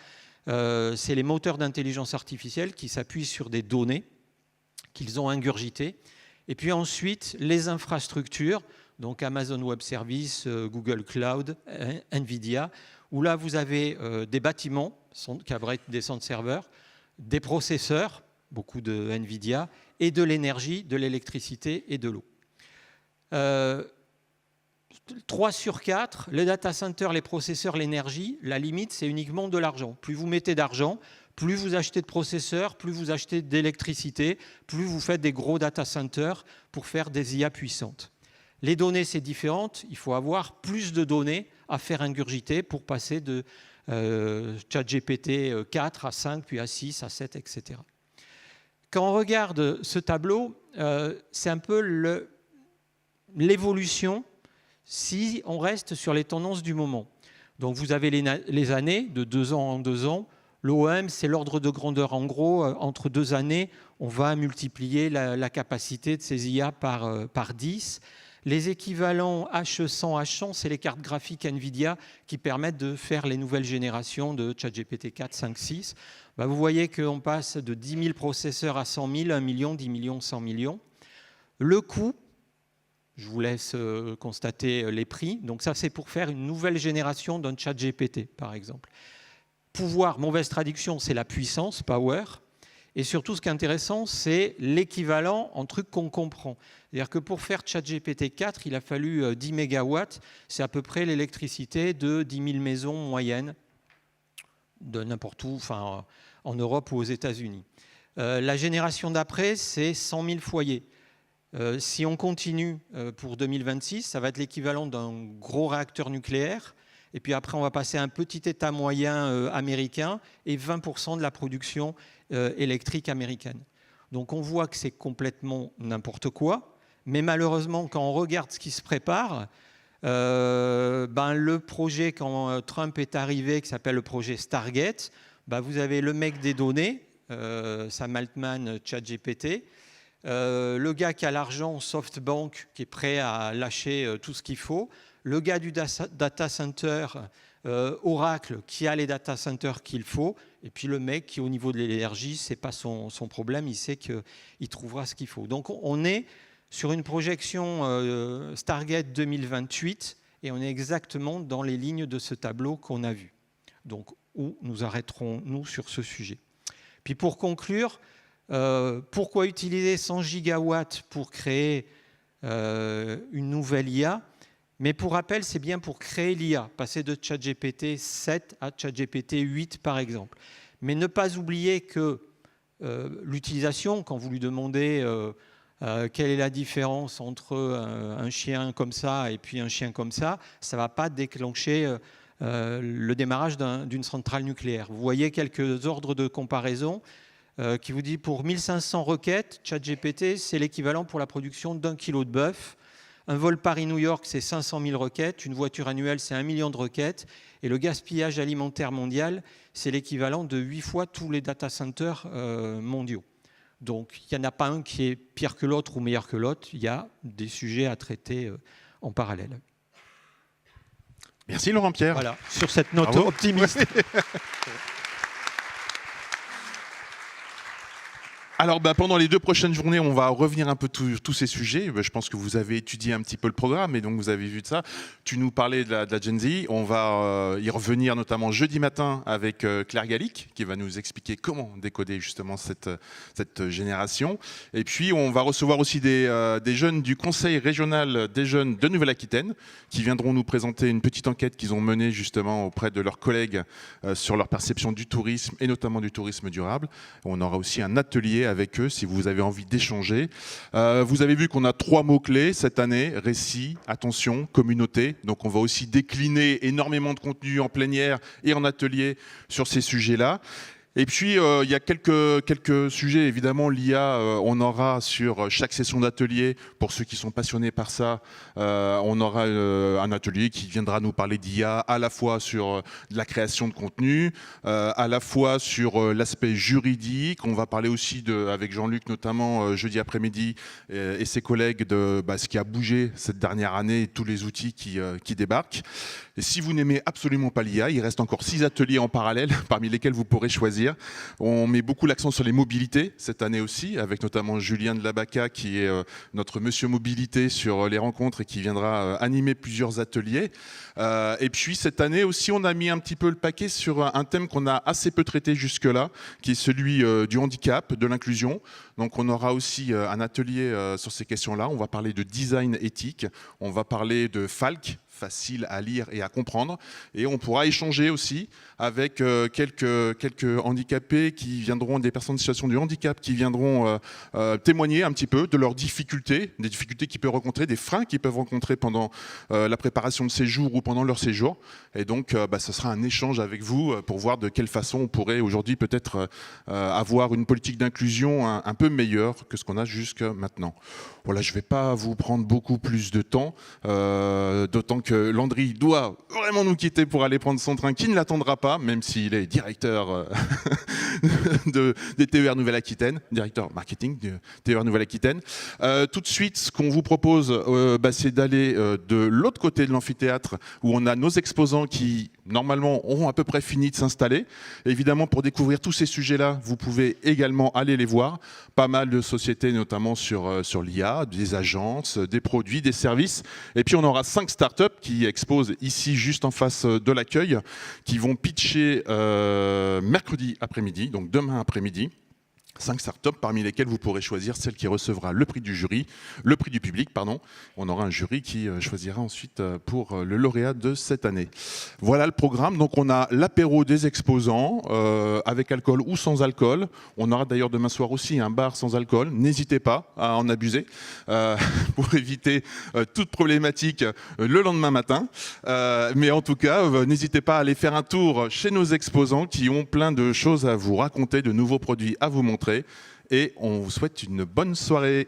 c'est les moteurs d'intelligence artificielle qui s'appuient sur des données qu'ils ont ingurgitées. Et puis ensuite, les infrastructures, donc Amazon Web Services, Google Cloud, NVIDIA, où là, vous avez des bâtiments, qui abritent des centres serveurs, des processeurs, beaucoup de NVIDIA, et de l'énergie, de l'électricité et de l'eau. 3 sur 4, les data centers, les processeurs, l'énergie, la limite, c'est uniquement de l'argent. Plus vous mettez d'argent, plus vous achetez de processeurs, plus vous achetez d'électricité, plus vous faites des gros data centers pour faire des IA puissantes. Les données, c'est différent. Il faut avoir plus de données à faire ingurgiter pour passer de ChatGPT 4 à 5, puis à 6, à 7, etc. Quand on regarde ce tableau, c'est un peu l'évolution si on reste sur les tendances du moment. Donc vous avez les années, de 2 ans en 2 ans. L'OM, c'est l'ordre de grandeur. En gros, entre 2 années, on va multiplier la capacité de ces IA par 10. Les équivalents H100, H100, c'est les cartes graphiques NVIDIA qui permettent de faire les nouvelles générations de ChatGPT 4, 5, 6. Vous voyez qu'on passe de 10 000 processeurs à 100 000, 1 million, 10 millions, 100 millions. Le coût, je vous laisse constater les prix. Donc ça, c'est pour faire une nouvelle génération d'un ChatGPT, par exemple. Pouvoir, mauvaise traduction, c'est la puissance, power. Et surtout, ce qui est intéressant, c'est l'équivalent en trucs qu'on comprend. C'est-à-dire que pour faire ChatGPT 4, il a fallu 10 mégawatts. C'est à peu près l'électricité de 10 000 maisons moyennes de n'importe où, enfin, en Europe ou aux États-Unis. La génération d'après, c'est 100 000 foyers. Si on continue pour 2026, ça va être l'équivalent d'un gros réacteur nucléaire. Et puis après, on va passer à un petit État moyen américain et 20% de la production électrique américaine. Donc on voit que c'est complètement n'importe quoi. Mais malheureusement, quand on regarde ce qui se prépare, le projet, quand Trump est arrivé, qui s'appelle le projet Stargate, vous avez le mec des données, Sam Altman, ChatGPT, le gars qui a l'argent, SoftBank, qui est prêt à lâcher tout ce qu'il faut, le gars du data center, Oracle, qui a les data centers qu'il faut, et puis le mec qui, au niveau de l'énergie, ce n'est pas son problème, il sait qu'il trouvera ce qu'il faut. Donc on est sur une projection Stargate 2028, et on est exactement dans les lignes de ce tableau qu'on a vu. Donc où nous arrêterons-nous sur ce sujet? Puis pour conclure, pourquoi utiliser 100 gigawatts pour créer une nouvelle IA? Mais pour rappel, c'est bien pour créer l'IA, passer de ChatGPT 7 à ChatGPT 8 par exemple. Mais ne pas oublier que l'utilisation, quand vous lui demandez quelle est la différence entre un chien comme ça et puis un chien comme ça ne va pas déclencher le démarrage d'une centrale nucléaire. Vous voyez quelques ordres de comparaison qui vous dit pour 1500 requêtes, ChatGPT, c'est l'équivalent pour la production d'1 kilo de bœuf. Un vol Paris-New York, c'est 500 000 requêtes. Une voiture annuelle, c'est 1 million de requêtes. Et le gaspillage alimentaire mondial, c'est l'équivalent de 8 fois tous les data centers mondiaux. Donc, il n'y en a pas un qui est pire que l'autre ou meilleur que l'autre. Il y a des sujets à traiter en parallèle. Merci Laurent Pierre. Voilà, sur cette note Bravo. optimiste. Alors pendant les 2 prochaines journées, on va revenir un peu tous ces sujets. Je pense que vous avez étudié un petit peu le programme et donc vous avez vu de ça. Tu nous parlais de la Gen Z. On va y revenir notamment jeudi matin avec Claire Gallic qui va nous expliquer comment décoder justement cette génération. Et puis on va recevoir aussi des jeunes du Conseil régional des jeunes de Nouvelle-Aquitaine qui viendront nous présenter une petite enquête qu'ils ont menée justement auprès de leurs collègues sur leur perception du tourisme et notamment du tourisme durable. On aura aussi un atelier avec eux si vous avez envie d'échanger. Vous avez vu qu'on a 3 mots-clés cette année, récit, attention, communauté. Donc on va aussi décliner énormément de contenu en plénière et en atelier sur ces sujets-là. Et puis, il y a quelques sujets, évidemment, l'IA, on aura sur chaque session d'atelier, pour ceux qui sont passionnés par ça, on aura un atelier qui viendra nous parler d'IA, à la fois sur la création de contenu, à la fois sur l'aspect juridique. On va parler aussi, avec Jean-Luc notamment, jeudi après-midi, et ses collègues, de ce qui a bougé cette dernière année et tous les outils qui débarquent. Et si vous n'aimez absolument pas l'IA, il reste encore 6 ateliers en parallèle, parmi lesquels vous pourrez choisir. On met beaucoup l'accent sur les mobilités cette année aussi, avec notamment Julien de Labaca qui est notre monsieur mobilité sur les rencontres et qui viendra animer plusieurs ateliers. Et puis cette année aussi, on a mis un petit peu le paquet sur un thème qu'on a assez peu traité jusque-là, qui est celui du handicap, de l'inclusion. Donc on aura aussi un atelier sur ces questions-là. On va parler de design éthique, on va parler de FALC, facile à lire et à comprendre. Et on pourra échanger aussi avec quelques handicapés qui viendront, des personnes en situation de handicap qui viendront témoigner un petit peu de leurs difficultés, des difficultés qu'ils peuvent rencontrer, des freins qu'ils peuvent rencontrer pendant la préparation de séjour ou pendant leur séjour. Et donc, ce sera un échange avec vous pour voir de quelle façon on pourrait aujourd'hui peut-être avoir une politique d'inclusion un peu meilleure que ce qu'on a jusqu'à maintenant. Voilà, je ne vais pas vous prendre beaucoup plus de temps, d'autant que Landry doit vraiment nous quitter pour aller prendre son train, qui ne l'attendra pas, même s'il est directeur des TER Nouvelle-Aquitaine, directeur marketing du TER Nouvelle-Aquitaine. Tout de suite, ce qu'on vous propose, c'est d'aller de l'autre côté de l'amphithéâtre, où on a nos exposants qui, normalement, auront à peu près fini de s'installer. Évidemment, pour découvrir tous ces sujets-là, vous pouvez également aller les voir. Pas mal de sociétés, notamment sur l'IA, des agences, des produits, des services. Et puis, on aura 5 startups qui exposent ici, juste en face de l'accueil, qui vont pitcher mercredi après-midi, donc demain après-midi. 5 startups parmi lesquelles vous pourrez choisir celle qui recevra le prix du jury, le prix du public, pardon. On aura un jury qui choisira ensuite pour le lauréat de cette année. Voilà le programme. Donc on a l'apéro des exposants avec alcool ou sans alcool. On aura d'ailleurs demain soir aussi un bar sans alcool. N'hésitez pas à en abuser pour éviter toute problématique le lendemain matin. Mais en tout cas, n'hésitez pas à aller faire un tour chez nos exposants qui ont plein de choses à vous raconter, de nouveaux produits à vous montrer. Et on vous souhaite une bonne soirée.